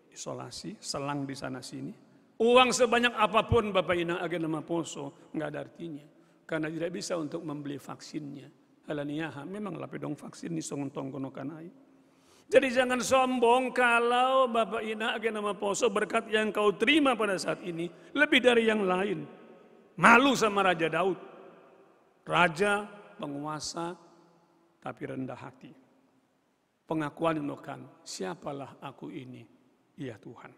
isolasi, selang di sana sini. Uang sebanyak apapun Bapak Ina Agenama Poso, nggak ada artinya. Karena tidak bisa untuk membeli vaksinnya. Halaniaha, memang lapedong vaksin ni songontong konokanai. Jadi jangan sombong kalau Bapak Ina Agenama Poso berkat yang kau terima pada saat ini lebih dari yang lain. Malu sama Raja Daud. Raja, penguasa, tapi rendah hati. Pengakuan menukan, siapalah aku ini? Iya Tuhan.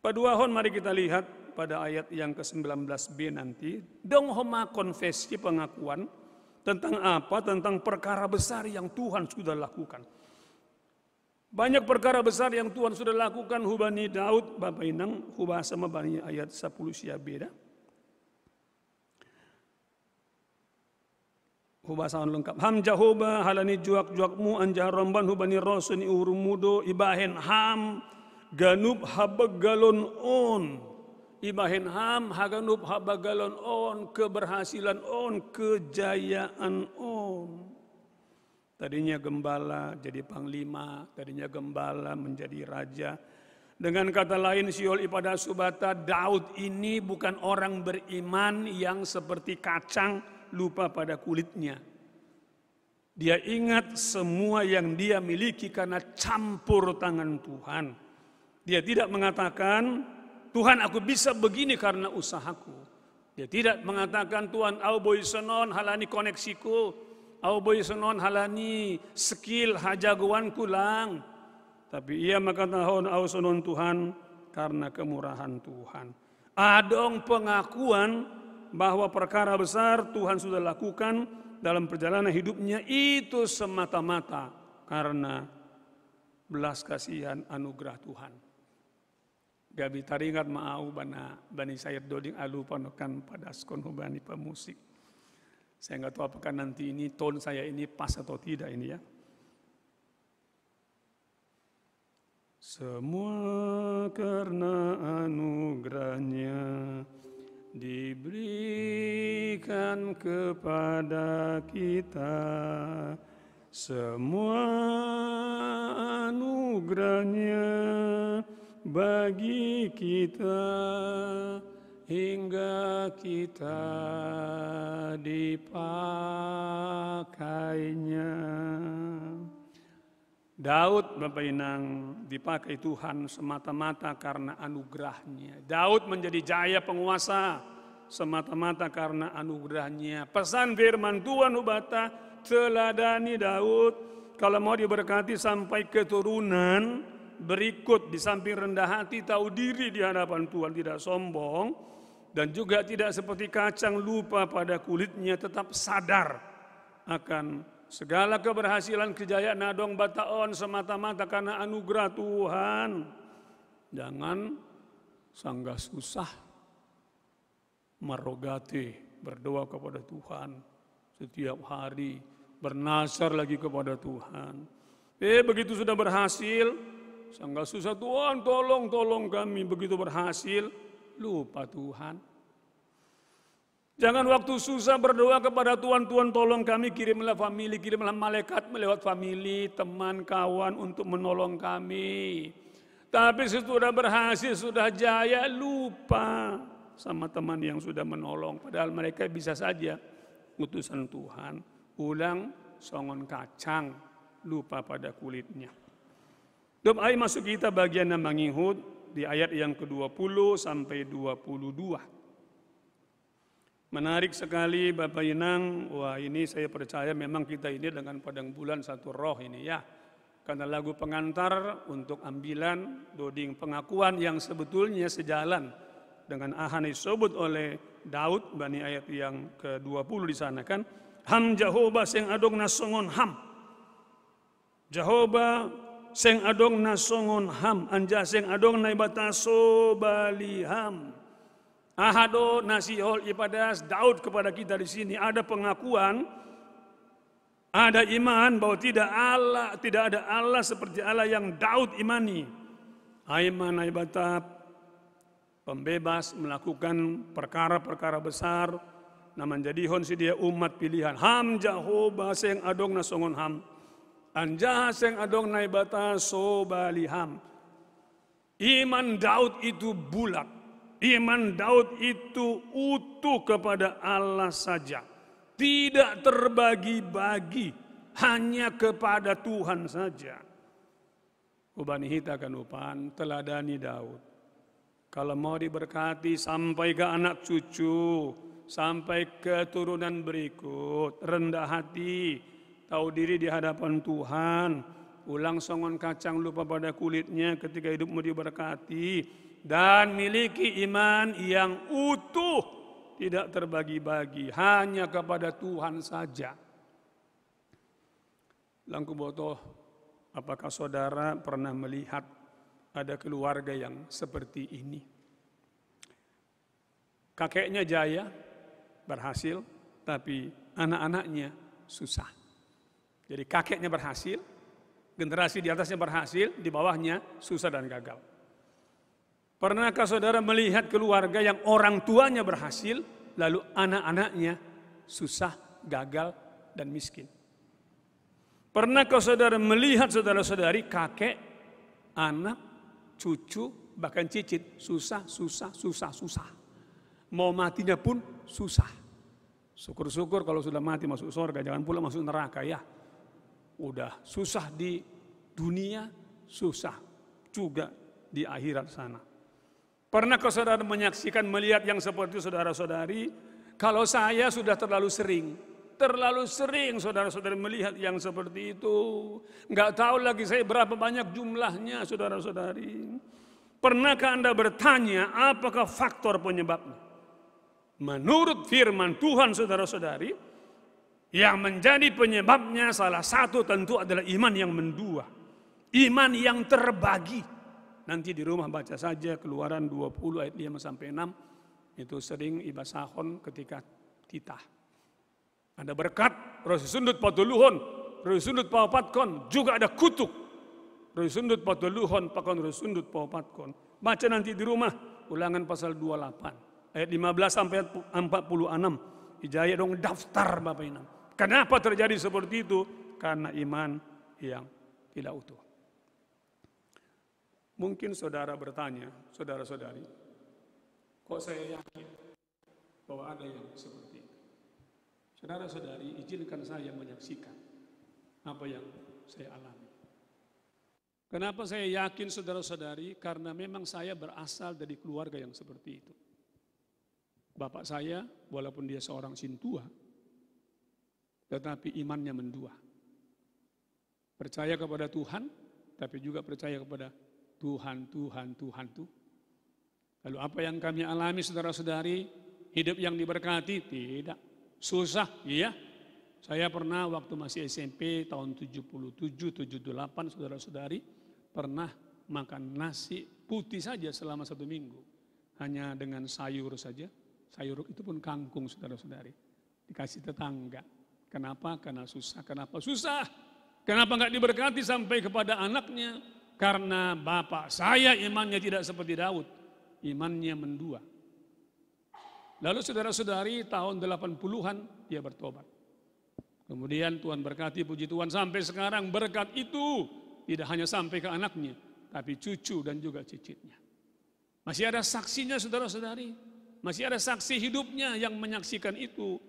Paduahon mari kita lihat pada ayat yang ke-19b nanti. Dong homa konfesi pengakuan tentang apa? Tentang perkara besar yang Tuhan sudah lakukan. Banyak perkara besar yang Tuhan sudah lakukan. Hubani Daud, Bapak Inang, hubah sama bani ayat 10 sia beda. Hubah sama lengkap. Ham jahoba halani juak-juakmu anjah romban hubani rosuni urumudo ibahen ham ganub habagalon on. Ibahen ham haganub habagalon on, keberhasilan on, kejayaan on. Tadinya gembala jadi panglima, tadinya gembala menjadi raja. Dengan kata lain siol ipada subata, Daud ini bukan orang beriman yang seperti kacang lupa pada kulitnya. Dia ingat semua yang dia miliki karena campur tangan Tuhan. Dia tidak mengatakan, Tuhan aku bisa begini karena usahaku. Dia tidak mengatakan, Tuhan au boy senon halani koneksiku, au boy senon halani skill hajagoanku lang. Tapi ia mengatakan au senon Tuhan karena kemurahan Tuhan. Adong pengakuan bahwa perkara besar Tuhan sudah lakukan dalam perjalanan hidupnya itu semata-mata karena belas kasihan anugerah Tuhan. Gabi taringat maau bani sayat doding alu panokan pada skon hubani pemusik. Saya nggak tahu apakah nanti ini tone saya ini pas atau tidak ini ya. Semua karena anugerahnya diberikan kepada kita. Semua anugerahnya bagi kita hingga kita dipakainya. Daud Bapak Inang dipakai Tuhan semata-mata karena anugerahnya. Daud menjadi jaya penguasa semata-mata karena anugerahnya. Pesan firman Tuhan ubata, teladani Daud. Kalau mau diberkati sampai keturunan berikut, di samping rendah hati, tahu diri di hadapan Tuhan, tidak sombong, dan juga tidak seperti kacang lupa pada kulitnya, tetap sadar akan segala keberhasilan, kejayaan, nadong, bataon semata-mata karena anugerah Tuhan. Jangan sanggah susah, marogate, berdoa kepada Tuhan setiap hari, bernasar lagi kepada Tuhan. Begitu sudah berhasil, sanggah susah, Tuhan tolong kami. Begitu berhasil, lupa Tuhan. Jangan waktu susah berdoa kepada Tuhan, Tuhan tolong kami, kirimlah famili, kirimlah malaikat melewat famili, teman, kawan untuk menolong kami. Tapi sesudah berhasil, sudah jaya, lupa sama teman yang sudah menolong. Padahal mereka bisa saja utusan Tuhan. Ulang songon kacang, lupa pada kulitnya. Doa masuk kita bagian yang mengihut di ayat yang ke-20 sampai 22. Menarik sekali Bapak Inang. Wah, ini saya percaya memang kita ini dengan padang bulan satu roh ini ya. Karena lagu pengantar untuk ambilan doding pengakuan yang sebetulnya sejalan dengan ahani disebut oleh Daud bani ayat yang ke-20 di sana kan. Ham Jehovah sing adong nasongon ham. Jehovah sing adong nasongon ham, anja sing adong naibataso baliham. Ahado nasihol ibadah Daud kepada kita di sini, ada pengakuan, ada iman bahwa tidak ada Allah seperti Allah yang Daud imani. Aiman aibatap, pembebas melakukan perkara-perkara besar, naman jadihon si dia umat pilihan. Ham Jehovah sing adong nasongon ham. Anja seng adong naibata sobaliham. Iman Daud itu bulat. Iman Daud itu utuh kepada Allah saja. Tidak terbagi-bagi. Hanya kepada Tuhan saja. Ubani hita kan upan teladani Daud. Kalau mau diberkati sampai ke anak cucu. Sampai ke turunan berikut. Rendah hati. Tahu diri di hadapan Tuhan, ulang songon kacang lupa pada kulitnya ketika hidupmu diberkati, dan miliki iman yang utuh, tidak terbagi-bagi, hanya kepada Tuhan saja. Langku botoh, apakah saudara pernah melihat ada keluarga yang seperti ini? Kakeknya jaya, berhasil, tapi anak-anaknya susah. Jadi kakeknya berhasil, generasi di atasnya berhasil, di bawahnya susah dan gagal. Pernahkah saudara melihat keluarga yang orang tuanya berhasil, lalu anak-anaknya susah, gagal, dan miskin? Pernahkah saudara melihat saudara-saudari, kakek, anak, cucu, bahkan cicit, susah. Mau matinya pun susah. Syukur-syukur kalau sudah mati masuk surga, jangan pula masuk neraka ya. Udah susah di dunia, susah juga di akhirat sana. Pernahkah saudara menyaksikan, melihat yang seperti saudara-saudari? Kalau saya sudah terlalu sering saudara-saudari melihat yang seperti itu. Enggak tahu lagi saya berapa banyak jumlahnya saudara-saudari. Pernahkah Anda bertanya apakah faktor penyebabnya? Menurut firman Tuhan saudara-saudari, yang menjadi penyebabnya salah satu tentu adalah iman yang mendua. Iman yang terbagi. Nanti di rumah baca saja Keluaran 20 ayat 5 sampai 6. Itu sering ibasahon ketika titah. Ada berkat, roh sundut patuluhon, roh sundut pawapatkon, juga ada kutuk. Roh sundut patuluhon, pakon roh sundut pawapatkon. Baca nanti di rumah, Ulangan pasal 28. Ayat 15 sampai 46. Ijaya dong daftar Bapak Inang. Kenapa terjadi seperti itu? Karena iman yang tidak utuh. Mungkin saudara bertanya, saudara-saudari, kok saya yakin bahwa ada yang seperti itu? Saudara-saudari, izinkan saya menyaksikan apa yang saya alami. Kenapa saya yakin saudara-saudari? Karena memang saya berasal dari keluarga yang seperti itu. Bapak saya, walaupun dia seorang sintua, tetapi imannya mendua. Percaya kepada Tuhan, tapi juga percaya kepada Tuhan itu. Lalu apa yang kami alami saudara-saudari, hidup yang diberkati? Tidak. Susah, iya. Saya pernah waktu masih SMP tahun 77, 78 saudara-saudari, pernah makan nasi putih saja selama 1 minggu. Hanya dengan sayur saja. Sayur itu pun kangkung saudara-saudari. Dikasih tetangga. Kenapa? Karena susah. Kenapa susah? Kenapa enggak diberkati sampai kepada anaknya? Karena bapak saya imannya tidak seperti Daud. Imannya mendua. Lalu saudara-saudari tahun 80-an dia bertobat. Kemudian Tuhan berkati, puji Tuhan, sampai sekarang berkat itu tidak hanya sampai ke anaknya, tapi cucu dan juga cicitnya. Masih ada saksinya saudara-saudari. Masih ada saksi hidupnya yang menyaksikan itu.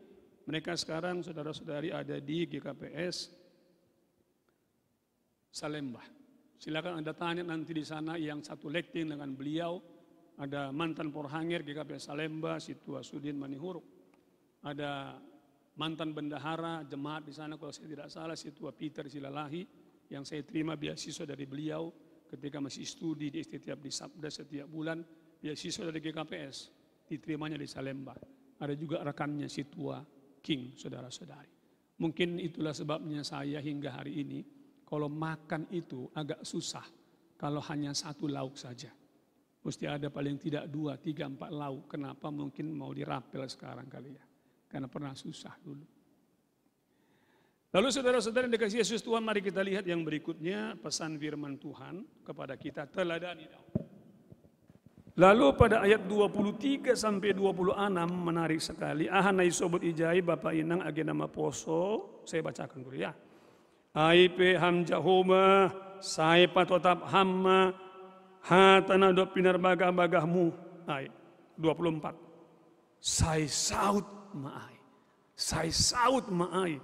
Mereka sekarang saudara-saudari ada di GKPS Salemba. Silakan Anda tanya nanti di sana yang satu lekting dengan beliau. Ada mantan Porhangir GKPS Salemba, Situa Sudin Manihuruk. Ada mantan bendahara jemaat di sana kalau saya tidak salah, Situa Peter Silalahi, yang saya terima beasiswa dari beliau ketika masih studi di Istitiab di Sabda setiap bulan, beasiswa dari GKPS, diterimanya di Salemba. Ada juga rekannya Situa King, saudara-saudari. Mungkin itulah sebabnya saya hingga hari ini, kalau makan itu agak susah, kalau hanya 1 lauk saja. Mesti ada paling tidak 2, 3, 4 lauk. Kenapa? Mungkin mau dirapel sekarang kali ya. Karena pernah susah dulu. Lalu saudara-saudara yang dikasihi Yesus Tuhan, mari kita lihat yang berikutnya, pesan firman Tuhan kepada kita, teladani Daud. Lalu pada ayat 23 sampai 26 menarik sekali. Ahanai sobut ijai Bapak Inang agenama poso, saya bacakan dulu ya. Aipe ham Jahoma, sai patotap hamma, hatana do pinar bagah-bagahmu. Ayat 24. Sai saut ma'ai. Sai saut ma'ai.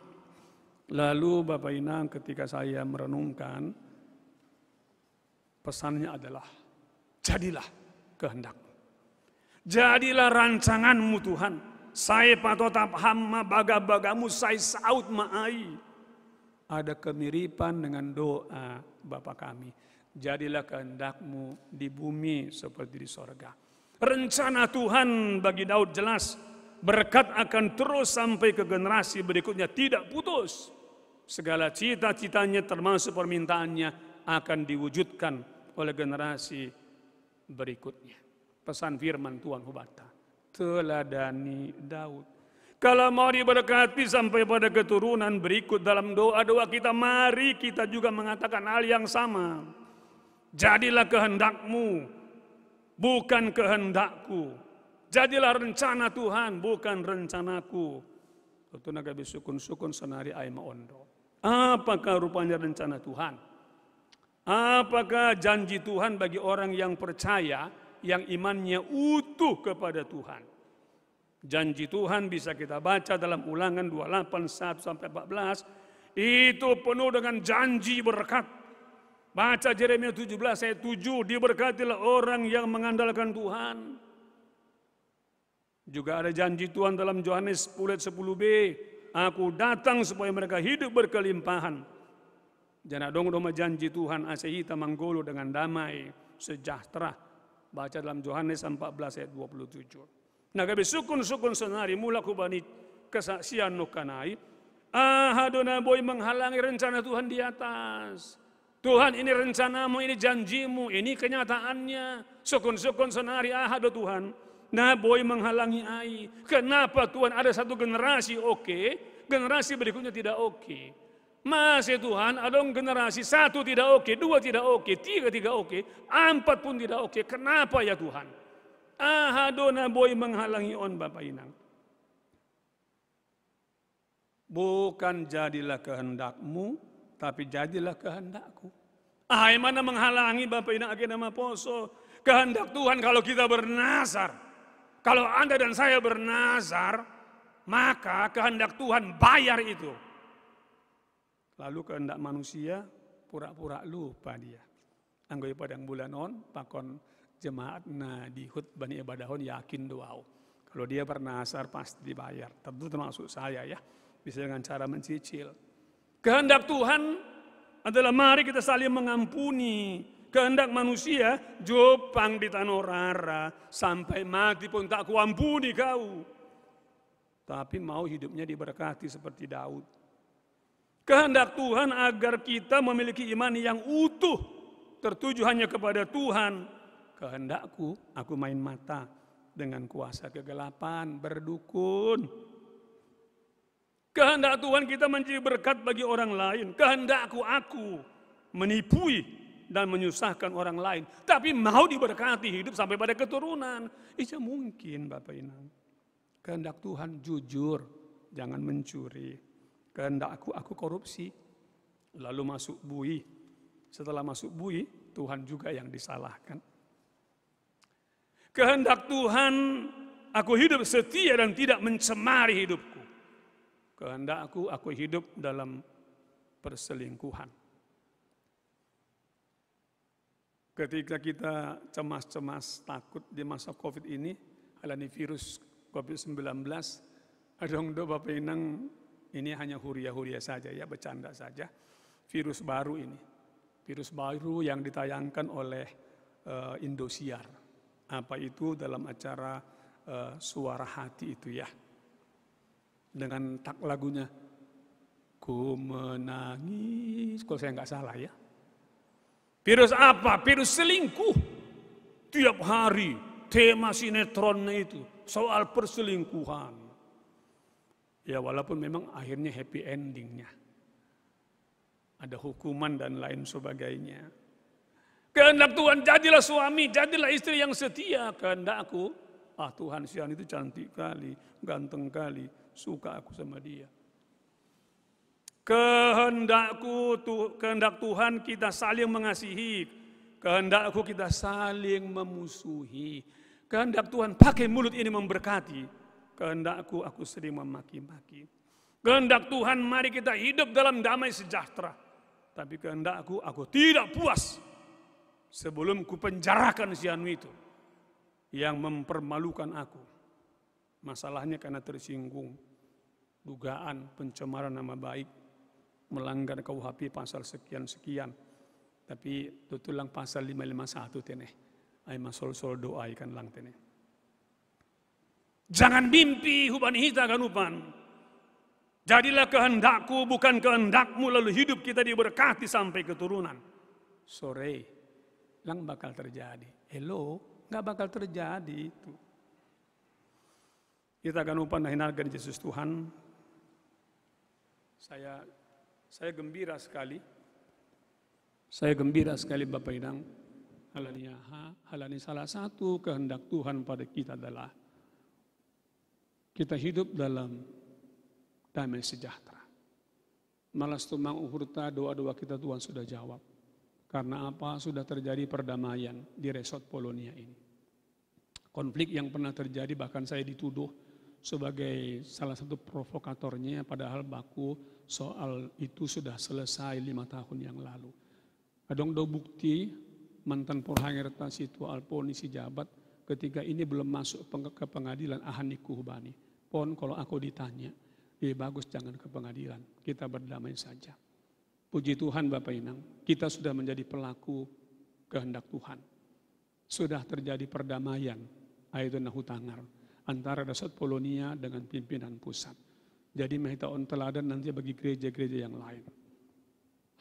Lalu Bapak Inang ketika saya merenungkan, pesannya adalah, jadilah kehendakmu. Jadilah rancanganmu Tuhan. Saya patotap hamma bagah-bagahmu, saya saut ma'ai. Ada kemiripan dengan doa Bapa kami. Jadilah kehendakmu di bumi seperti di sorga. Rencana Tuhan bagi Daud jelas. Berkat akan terus sampai ke generasi berikutnya, tidak putus. Segala cita-citanya termasuk permintaannya akan diwujudkan oleh generasi berikutnya. Pesan firman Tuhan Hubata, teladani Daud. Kalau mau diberkati sampai pada keturunan berikut dalam doa-doa kita, mari kita juga mengatakan hal yang sama. Jadilah kehendakmu, bukan kehendakku. Jadilah rencana Tuhan, bukan rencanaku. Tentu naga bisukun-sukun senari aima ondo. Apakah rupanya rencana Tuhan? Apakah janji Tuhan bagi orang yang percaya, yang imannya utuh kepada Tuhan? Janji Tuhan bisa kita baca dalam Ulangan 28, 1-14. Itu penuh dengan janji berkat. Baca Yeremia 17 ayat 7, diberkatilah orang yang mengandalkan Tuhan. Juga ada janji Tuhan dalam Yohanes 10:10b, aku datang supaya mereka hidup berkelimpahan. Jana dong doma janji Tuhan asehita manggolo dengan damai sejahtera. Baca dalam Yohanes 14 ayat 27. Nah, gabi sukun-sukun senari mula kubani kesaksian nukanai. Ahadona boy menghalangi rencana Tuhan di atas. Tuhan, ini rencanamu, ini janjimu, ini kenyataannya. Sukun-sukun senari ahado Tuhan. Nah, boy menghalangi ai. Kenapa Tuhan ada satu generasi oke, generasi berikutnya tidak oke? Masih Tuhan, ada generasi 1 tidak oke, 2 tidak oke, 3 tidak oke, 4 pun tidak oke. Kenapa ya Tuhan? Ahadona boy menghalangi on Bapak Inang. Bukan jadilah kehendakmu, tapi jadilah kehendakku. Mana menghalangi Bapak Inang agenama poso? Kehendak Tuhan kalau kita bernazar. Kalau Anda dan saya bernazar, maka kehendak Tuhan bayar itu. Lalu kehendak manusia pura-pura lupa dia. Anggoi padang bulan on, pakon jemaat di khutbah ibadahon yakin doa. Kalau dia bernazar pasti dibayar. Tentu termasuk saya ya. bisa dengan cara mencicil. Kehendak Tuhan adalah mari kita saling mengampuni. Kehendak manusia, jopang di tanah rara, sampai mati pun tak kuampuni kau. Tapi mau hidupnya diberkati seperti Daud. Kehendak Tuhan agar kita memiliki iman yang utuh, tertuju hanya kepada Tuhan. Kehendakku, aku main mata dengan kuasa kegelapan, berdukun. Kehendak Tuhan kita menjadi berkat bagi orang lain. Kehendakku aku menipui dan menyusahkan orang lain. Tapi mau diberkati hidup sampai pada keturunan. Itu mungkin Bapak Inang. Kehendak Tuhan jujur, jangan mencuri. Kehendakku aku korupsi, lalu masuk bui. Setelah masuk bui, Tuhan juga yang disalahkan. Kehendak Tuhan aku hidup setia dan tidak mencemari hidupku. Kehendakku aku hidup dalam perselingkuhan. Ketika kita cemas-cemas takut di masa COVID ini, alami virus COVID-19, adong do Bapak Inang, ini hanya huria-huria saja ya, bercanda saja. Virus baru ini, virus baru yang ditayangkan oleh Indosiar. Apa itu dalam acara Suara Hati itu ya. Dengan tak lagunya, ku menangis, kalau saya nggak salah ya. Virus apa? Virus selingkuh. Tiap hari tema sinetronnya itu soal perselingkuhan. Ya walaupun memang akhirnya happy endingnya. Ada hukuman dan lain sebagainya. Kehendak Tuhan, jadilah suami, jadilah istri yang setia. Kehendakku, Tuhan sian itu cantik kali, ganteng kali, suka aku sama dia. Kehendak Tuhan kita saling mengasihi. Kehendakku kita saling memusuhi. Kehendak Tuhan pakai mulut ini memberkati. Kehendakku aku sering memaki-maki. Kehendak Tuhan mari kita hidup dalam damai sejahtera. Tapi kehendakku aku tidak puas sebelum ku penjarakan si anu itu yang mempermalukan aku. Masalahnya karena tersinggung. Dugaan pencemaran nama baik, melanggar KUHP pasal sekian-sekian. Tapi tutulang pasal 551 teneh. Ai masol-sol doa ikan lang teneh. Jangan mimpi hubani hita kanupan. Jadilah kehendakku bukan kehendakmu, lalu hidup kita diberkati sampai keturunan. Sore, lang bakal terjadi. Hello, nggak bakal terjadi itu. Kita kanupan hinarkan Yesus Tuhan. Saya gembira sekali. Saya gembira sekali Bapak Inang. Halani salah satu kehendak Tuhan pada kita adalah kita hidup dalam damai sejahtera. Malas tumang uhurta doa-doa kita Tuhan sudah jawab. Karena apa? Sudah terjadi perdamaian di resort Polonia ini. Konflik yang pernah terjadi bahkan saya dituduh sebagai salah satu provokatornya, padahal baku soal itu sudah selesai 5 tahun yang lalu. Adong do bukti mantan Polhangerta situ Alponi si jabat ketika ini belum masuk ke pengadilan ahaniku hubani. Pon kalau aku ditanya, bagus jangan ke pengadilan, kita berdamai saja. Puji Tuhan Bapak Inang, kita sudah menjadi pelaku kehendak Tuhan. Sudah terjadi perdamaian, itu nahutangar antara dasar Polonia dengan pimpinan pusat. Jadi mahitaon teladan nanti bagi gereja-gereja yang lain.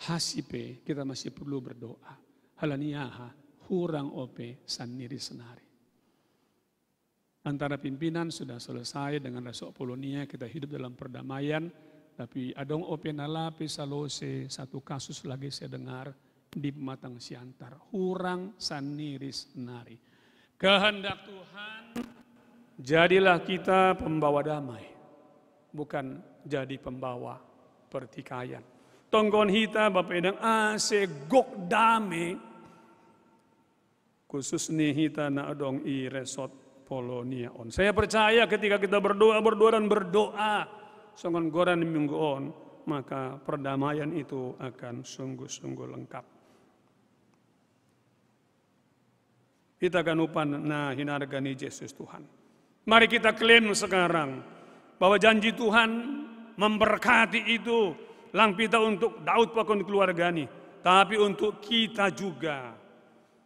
Hasipe kita masih perlu berdoa. Halaniaha hurang ope saniri senari. Antara pimpinan sudah selesai dengan dasar Polonia, kita hidup dalam perdamaian. Tapi adong ope nalape salose, satu kasus lagi saya dengar di Pematang Siantar. Hurang saniri senari. Kehendak Tuhan, jadilah kita pembawa damai, bukan jadi pembawa pertikaian. Tonggon hita Bapak Edang asegok damai, khusus nih hita na adong i resort Polonia on. Saya percaya ketika kita berdoa dan berdoa, songon goran minggu on, maka perdamaian itu akan sungguh-sungguh lengkap. Kita akan upan hinargani Yesus Tuhan. Mari kita klaim sekarang bahwa janji Tuhan memberkati itu. Lang pita untuk Daud pakon keluarga ni, tapi untuk kita juga.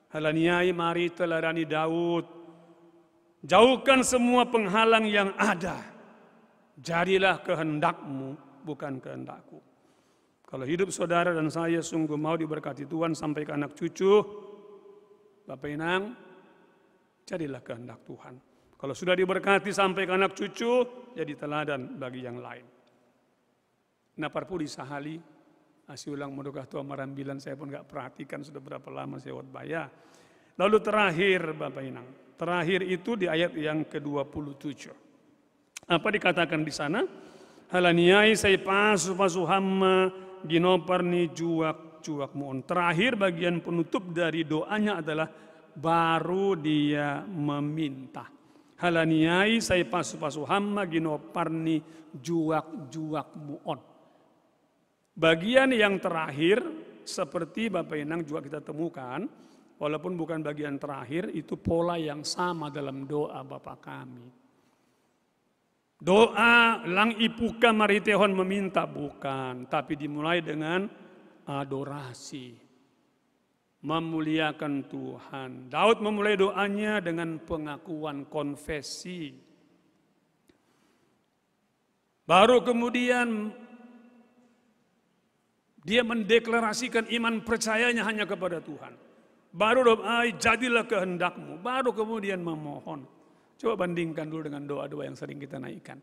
Halaniai mari teladani Daud. Jauhkan semua penghalang yang ada. Jadilah kehendakmu, bukan kehendakku. Kalau hidup saudara dan saya sungguh mau diberkati Tuhan sampai ke anak cucu, Bapak Inang, jadilah kehendak Tuhan. Kalau sudah diberkati sampai ke anak cucu, jadi teladan bagi yang lain. Naparpudi sahali, asih ulang modokah tua marambilan, saya pun nggak perhatikan sudah berapa lama saya baya. Lalu terakhir Bapak Inang, terakhir itu di ayat yang ke-27. Apa dikatakan di sana? Halaniai saya pasu hamma ginoparni juak muon. Terakhir bagian penutup dari doanya adalah baru dia meminta. Halaniai saya pasu hamma ginoparni juak muon. Bagian yang terakhir seperti Bapak Inang juga kita temukan, walaupun bukan bagian terakhir, itu pola yang sama dalam doa Bapa kami. Doa lang ipuka maritehon meminta, bukan, tapi dimulai dengan adorasi, memuliakan Tuhan. Daud memulai doanya dengan pengakuan konfesi. Baru kemudian dia mendeklarasikan iman percayanya hanya kepada Tuhan. Baru doa jadilah kehendakmu, baru kemudian memohon. Coba bandingkan dulu dengan doa-doa yang sering kita naikkan.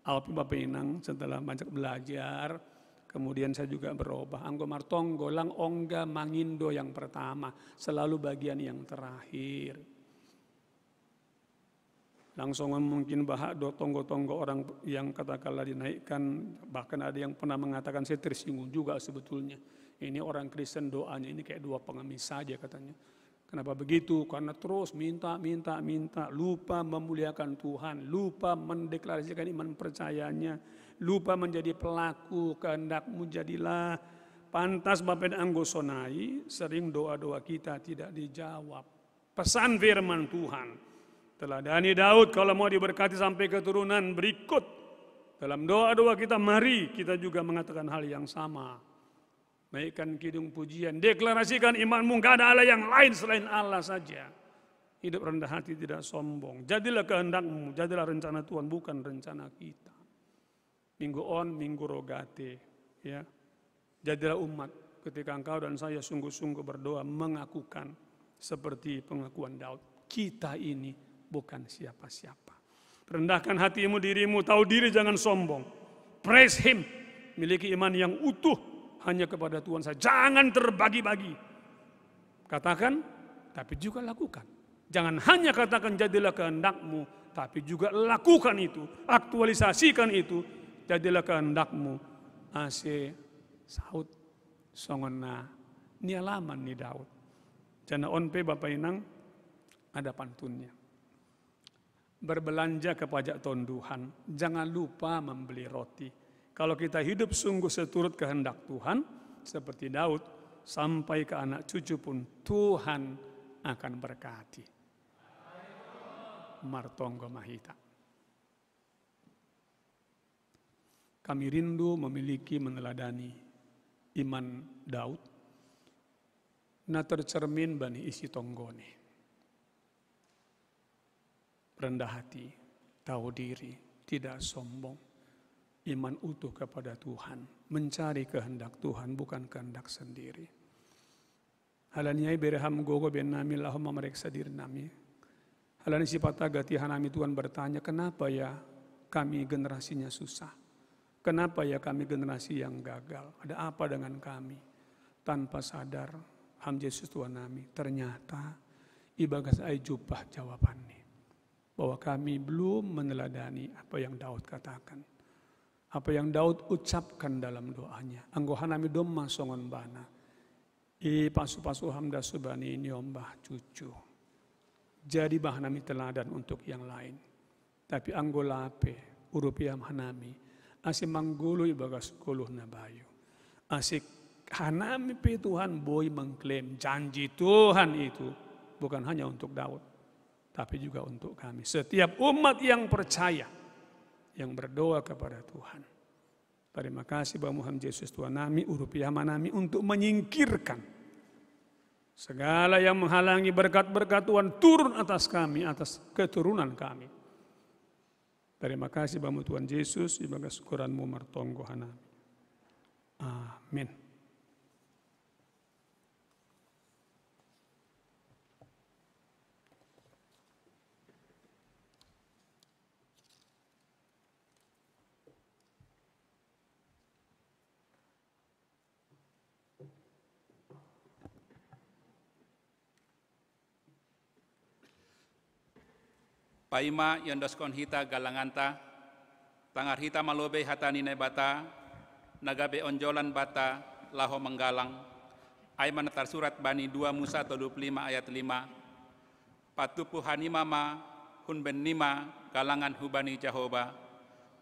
Alpi Bapak Inang setelah banyak belajar, kemudian saya juga berubah. Anggo martonggo lang ongga mangindo yang pertama, selalu bagian yang terakhir. Langsung mungkin bahak do tonggo-tonggo orang yang katakanlah dinaikkan, bahkan ada yang pernah mengatakan saya tersinggung juga sebetulnya. Ini orang Kristen doanya ini kayak dua pengemis saja katanya. Kenapa begitu? Karena terus minta, lupa memuliakan Tuhan, lupa mendeklarasikan iman percayanya, lupa menjadi pelaku kehendakmu jadilah. Pantas Bapak dan Anggosonai, sering doa-doa kita tidak dijawab. Pesan firman Tuhan, teladani Daud kalau mau diberkati sampai keturunan berikut. Dalam doa-doa kita mari kita juga mengatakan hal yang sama. Naikkan kidung pujian, deklarasikan imanmu, gak ada Allah yang lain selain Allah saja. Hidup rendah hati, tidak sombong. Jadilah kehendakmu, jadilah rencana Tuhan, bukan rencana kita. Minggu on, minggu rogate. Ya. Jadilah umat ketika engkau dan saya sungguh-sungguh berdoa mengakukan seperti pengakuan Daud. Kita ini bukan siapa-siapa. Rendahkan hatimu, dirimu, tahu diri, jangan sombong. Praise Him, miliki iman yang utuh. Hanya kepada Tuhan saja. Jangan terbagi-bagi. Katakan, tapi juga lakukan. Jangan hanya katakan jadilah kehendakmu, tapi juga lakukan itu. Aktualisasikan itu. Jadilah kehendakmu. Ase saut songona nialaman ni Daud. Jana onpe Bapak Inang ada pantunnya. Berbelanja ke pajak tonduhan. Jangan lupa membeli roti. Kalau kita hidup sungguh seturut kehendak Tuhan, seperti Daud, sampai ke anak cucu pun Tuhan akan berkati. Martonggo Mahita. Kami rindu memiliki meneladani iman Daud, na tercermin bani isi tonggone. Rendah hati, tahu diri, tidak sombong. Iman utuh kepada Tuhan, mencari kehendak Tuhan, bukan kehendak sendiri. Halaniai bereham gogo ben nami lahom memeriksa diri nami. Halani sifat agati hanami Tuhan bertanya, kenapa ya kami generasinya susah? Kenapa ya kami generasi yang gagal? Ada apa dengan kami? Tanpa sadar, ham Yesus Tuhan nami. Ternyata ibagas ai jubah jawabannya. Bahwa kami belum meneladani apa yang Daud katakan. Apa yang Daud ucapkan dalam doanya. Anggohanami domma songon bana. I pasu-pasu hamda subani nyombah cucu. Jadi bahanami teladan untuk yang lain. Tapi anggolape urupiam hanami. Asik manggulu ibagas kuluh nabayu. Asik hanami pe Tuhan boy mengklaim janji Tuhan itu. Bukan hanya untuk Daud. Tapi juga untuk kami. Setiap umat yang percaya. Yang berdoa kepada Tuhan. Terima kasih bahwa Muhammad Yesus Tuhan nami, urupiama nami untuk menyingkirkan segala yang menghalangi berkat-berkat Tuhan turun atas kami, atas keturunan kami. Terima kasih bahwa Tuhan Yesus, ibadah syukuranmu martonggo hanami. Amin. Paima yondoskon hita galanganta, tangar hita malobe hatani bata, nagabe onjolan bata, laho menggalang, aiman tersurat bani 2 Musa 25 ayat 5, patupu hanimama, hunben nima, galangan hubani Jehovah,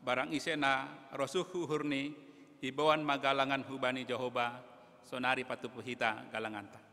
barang isena rosuhu hurni, ibawan magalangan hubani Jehovah, sonari patupu hita galanganta.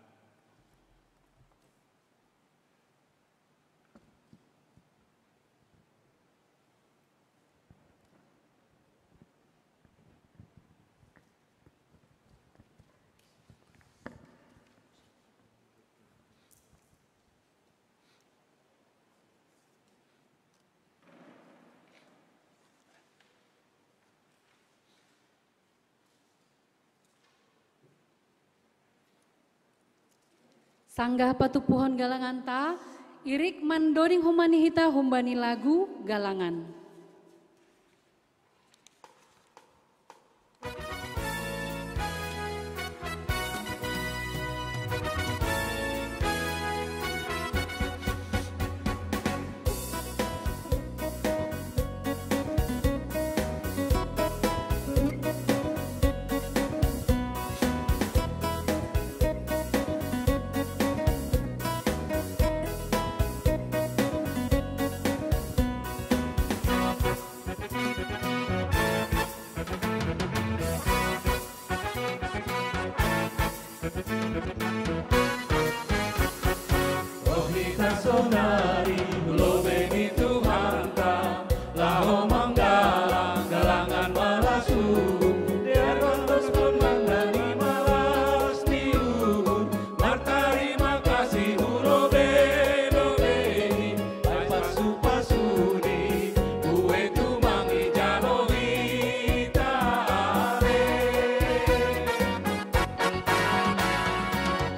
Sanggah patupuhon galanganta, irik mandoring humani hita humbani lagu galangan. Sonari lobe di Tuhan ta, laho manggalang galangan malasu, dia kondos pun mandani malas diuhun, martari makasih ulobe lobe ni, ay pasu pasuni, kue tumangi jalowi taale,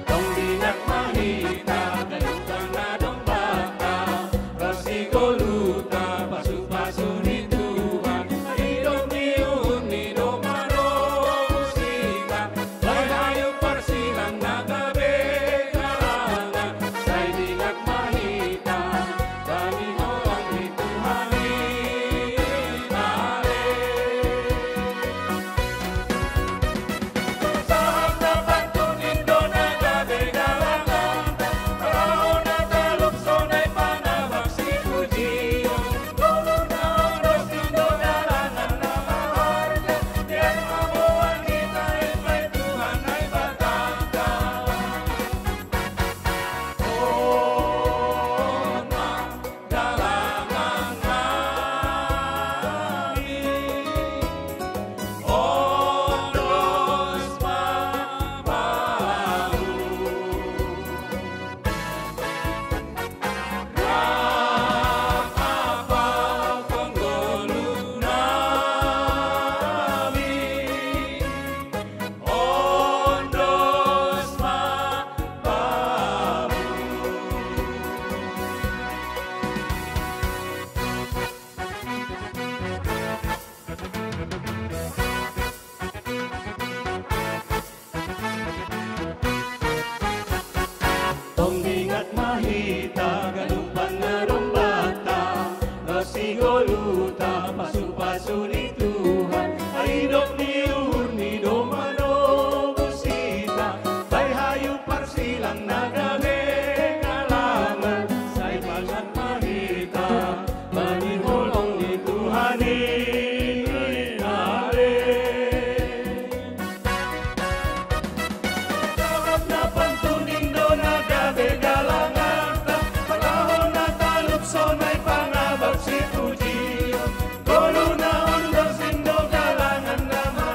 tong dinak mahita. Sigoluta pasu-pasu ni Tuhan, hidup ni luhur ni domano busita, bay hayu parsilang nagabe kalangan, say pasan mahita, bani holong ni Tuhan inale. Sarap na pantuning do nagabe galangan, palahon na talup sonay pangabag si Puji, golo na ondo sindo galangan naman.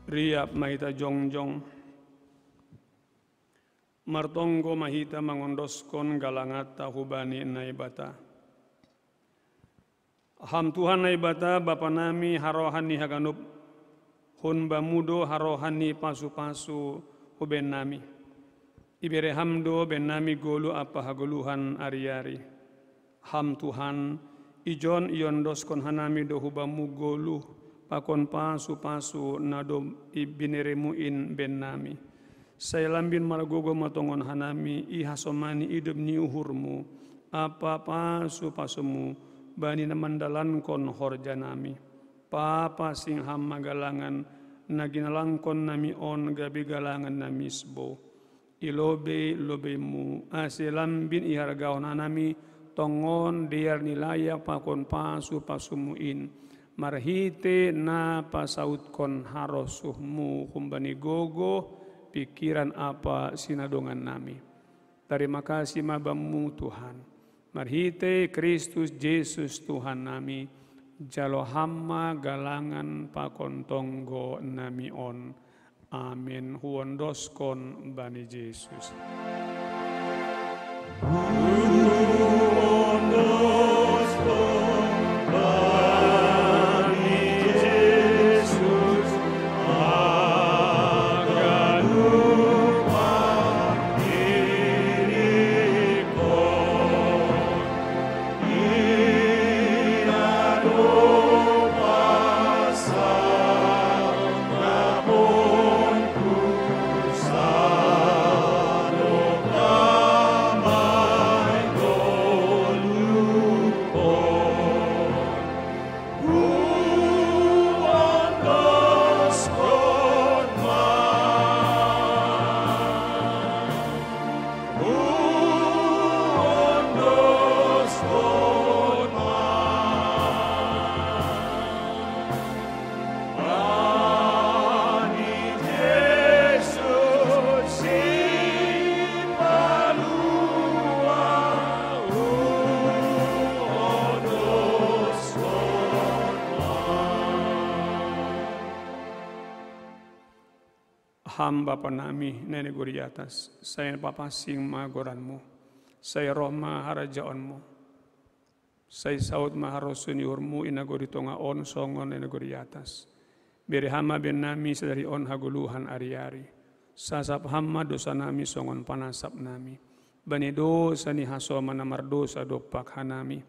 riap mahita jongjong, martonggo mahita mangondoskon galangata hubani naibata. Ham Tuhan naibata Bapa nami harohani haganup hun bamudo harohani pasu-pasu huben nami. Ibere hamdo ben nami golu apa hagoluhan ari-ari. Ham Tuhan ijon iondoskon hanami do hubamu golu pakon pasu-pasu nado ibineremuin ben nami. Saya lambin malagogo matongon hanami ihasomani hidup ni uhurmu apa pasu-pasumu bani namandalan kon horja nami. Papa sing ham magalangan naginalangkon nami on gabi galangan nami sbo. Ilobe lobemu asilambin ihargaon hanami tongon diar nilaya pakon pasu-pasumuin. Marhite na pasaut kon harosuhmu kumbani gogo pikiran apa sinadongan nami. Terima kasih mabamu Tuhan. Marhite Kristus Yesus Tuhan nami. Jalo hamma galangan pakon tonggo nami on. Amin. Huondoskon bani Yesus. Hamba panami nenek guri atas, saya papasing magoranmu, saya Roma harajaonmu, saya saud maharosun yurmu inagori tonga on songon nenek guri atas, beri hama ben nami sedari on haguluhan ari-ari, sasap hama dosa nami songon panasap nami, bani dosa ni hasoma namar dosa dopak hanami,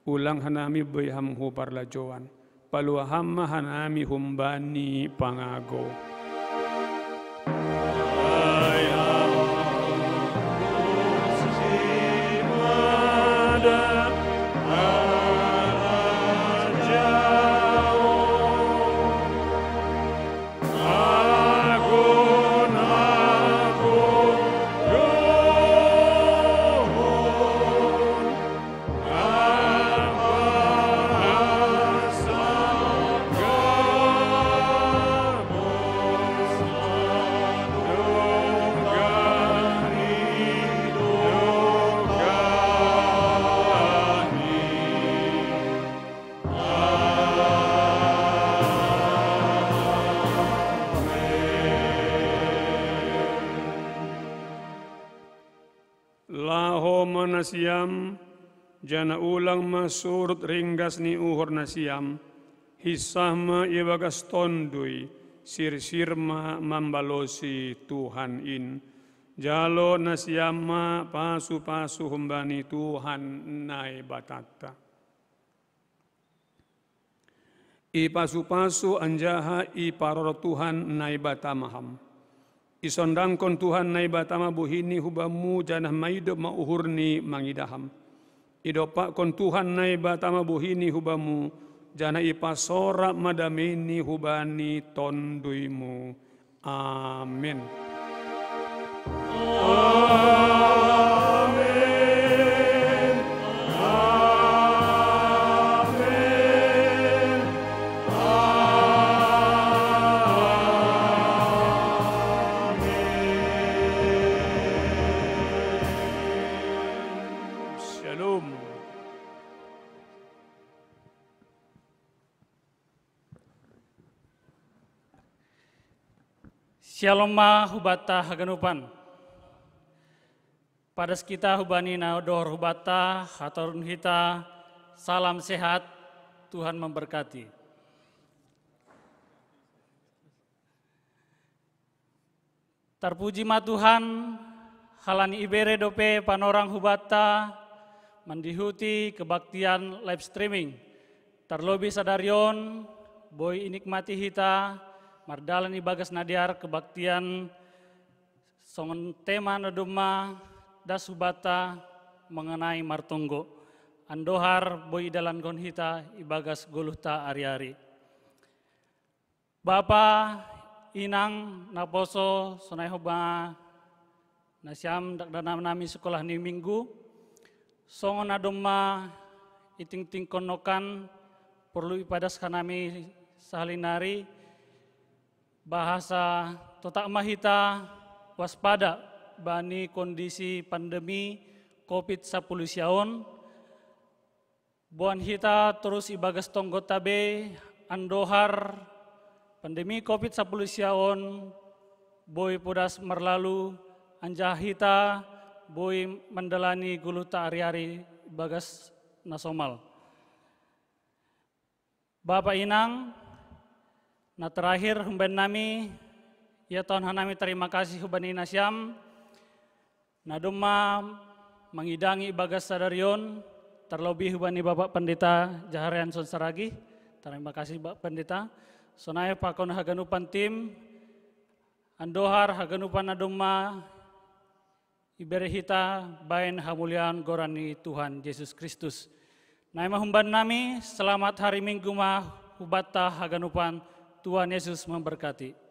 ulang hanami boy hamhu parlajoan, palua hama hanami humbani pangago. Nasiam jana ulang masurut ringgas ni uhur nasiam hisahma ibagas tondui sir-sirma mambalosi Tuhan in jalo nasiamma pasu-pasu humbani Tuhan nai batata i pasu-pasu anjaha i paror Tuhan nai batamaham isondangkon Tuhan nai batama buhini hubamu janah maido mauhurni mangidaham. Idopak kon Tuhan nai batama buhini hubamu janah ipasora madamini hubani tonduimu. Amin. Shalom ma hubata haganupan. Pada kita hubani na dohor hubata hatorun hita. Salam sehat, Tuhan memberkati. Terpuji ma Tuhan, halani ibere dope panorang hubata mendihuti kebaktian live streaming. Terlebih sadarion, boy inikmati hita, mardalan ibagas nadiar kebaktian songon tema naduma das hubata mengenai martonggo. Andohar boy dalan gon hita ibagas goluhta ari-ari. Bapa inang naposo sonai hoba nasyam dakdanam nami sekolah ni minggu. Songon adoma iting-ting konokan perlu ipadas kanami sahalinari bahasa totak mahita waspada bani kondisi pandemi COVID-19 siaon. Buan hita terus ibagas tonggo tabe andohar pandemi COVID-19 siaon boy pudas merlalu anjah hita boy mendalani guluta ari-ari bagas nasomal. Bapak inang, na terakhir humban nami, ya tahun hanami terima kasih hubani nasyam, na duma mengidangi bagas sadarion, terlebih hubani Bapak Pendeta Jaharian Sonsaragi, terima kasih Bapak Pendeta, sonai pakon haganupan tim, andohar haganupan naduma, ibere hita bain hamulian gorani Tuhan Yesus Kristus. Naima humban nami, selamat hari Minggu mah hubata haganupan Tuhan Yesus memberkati.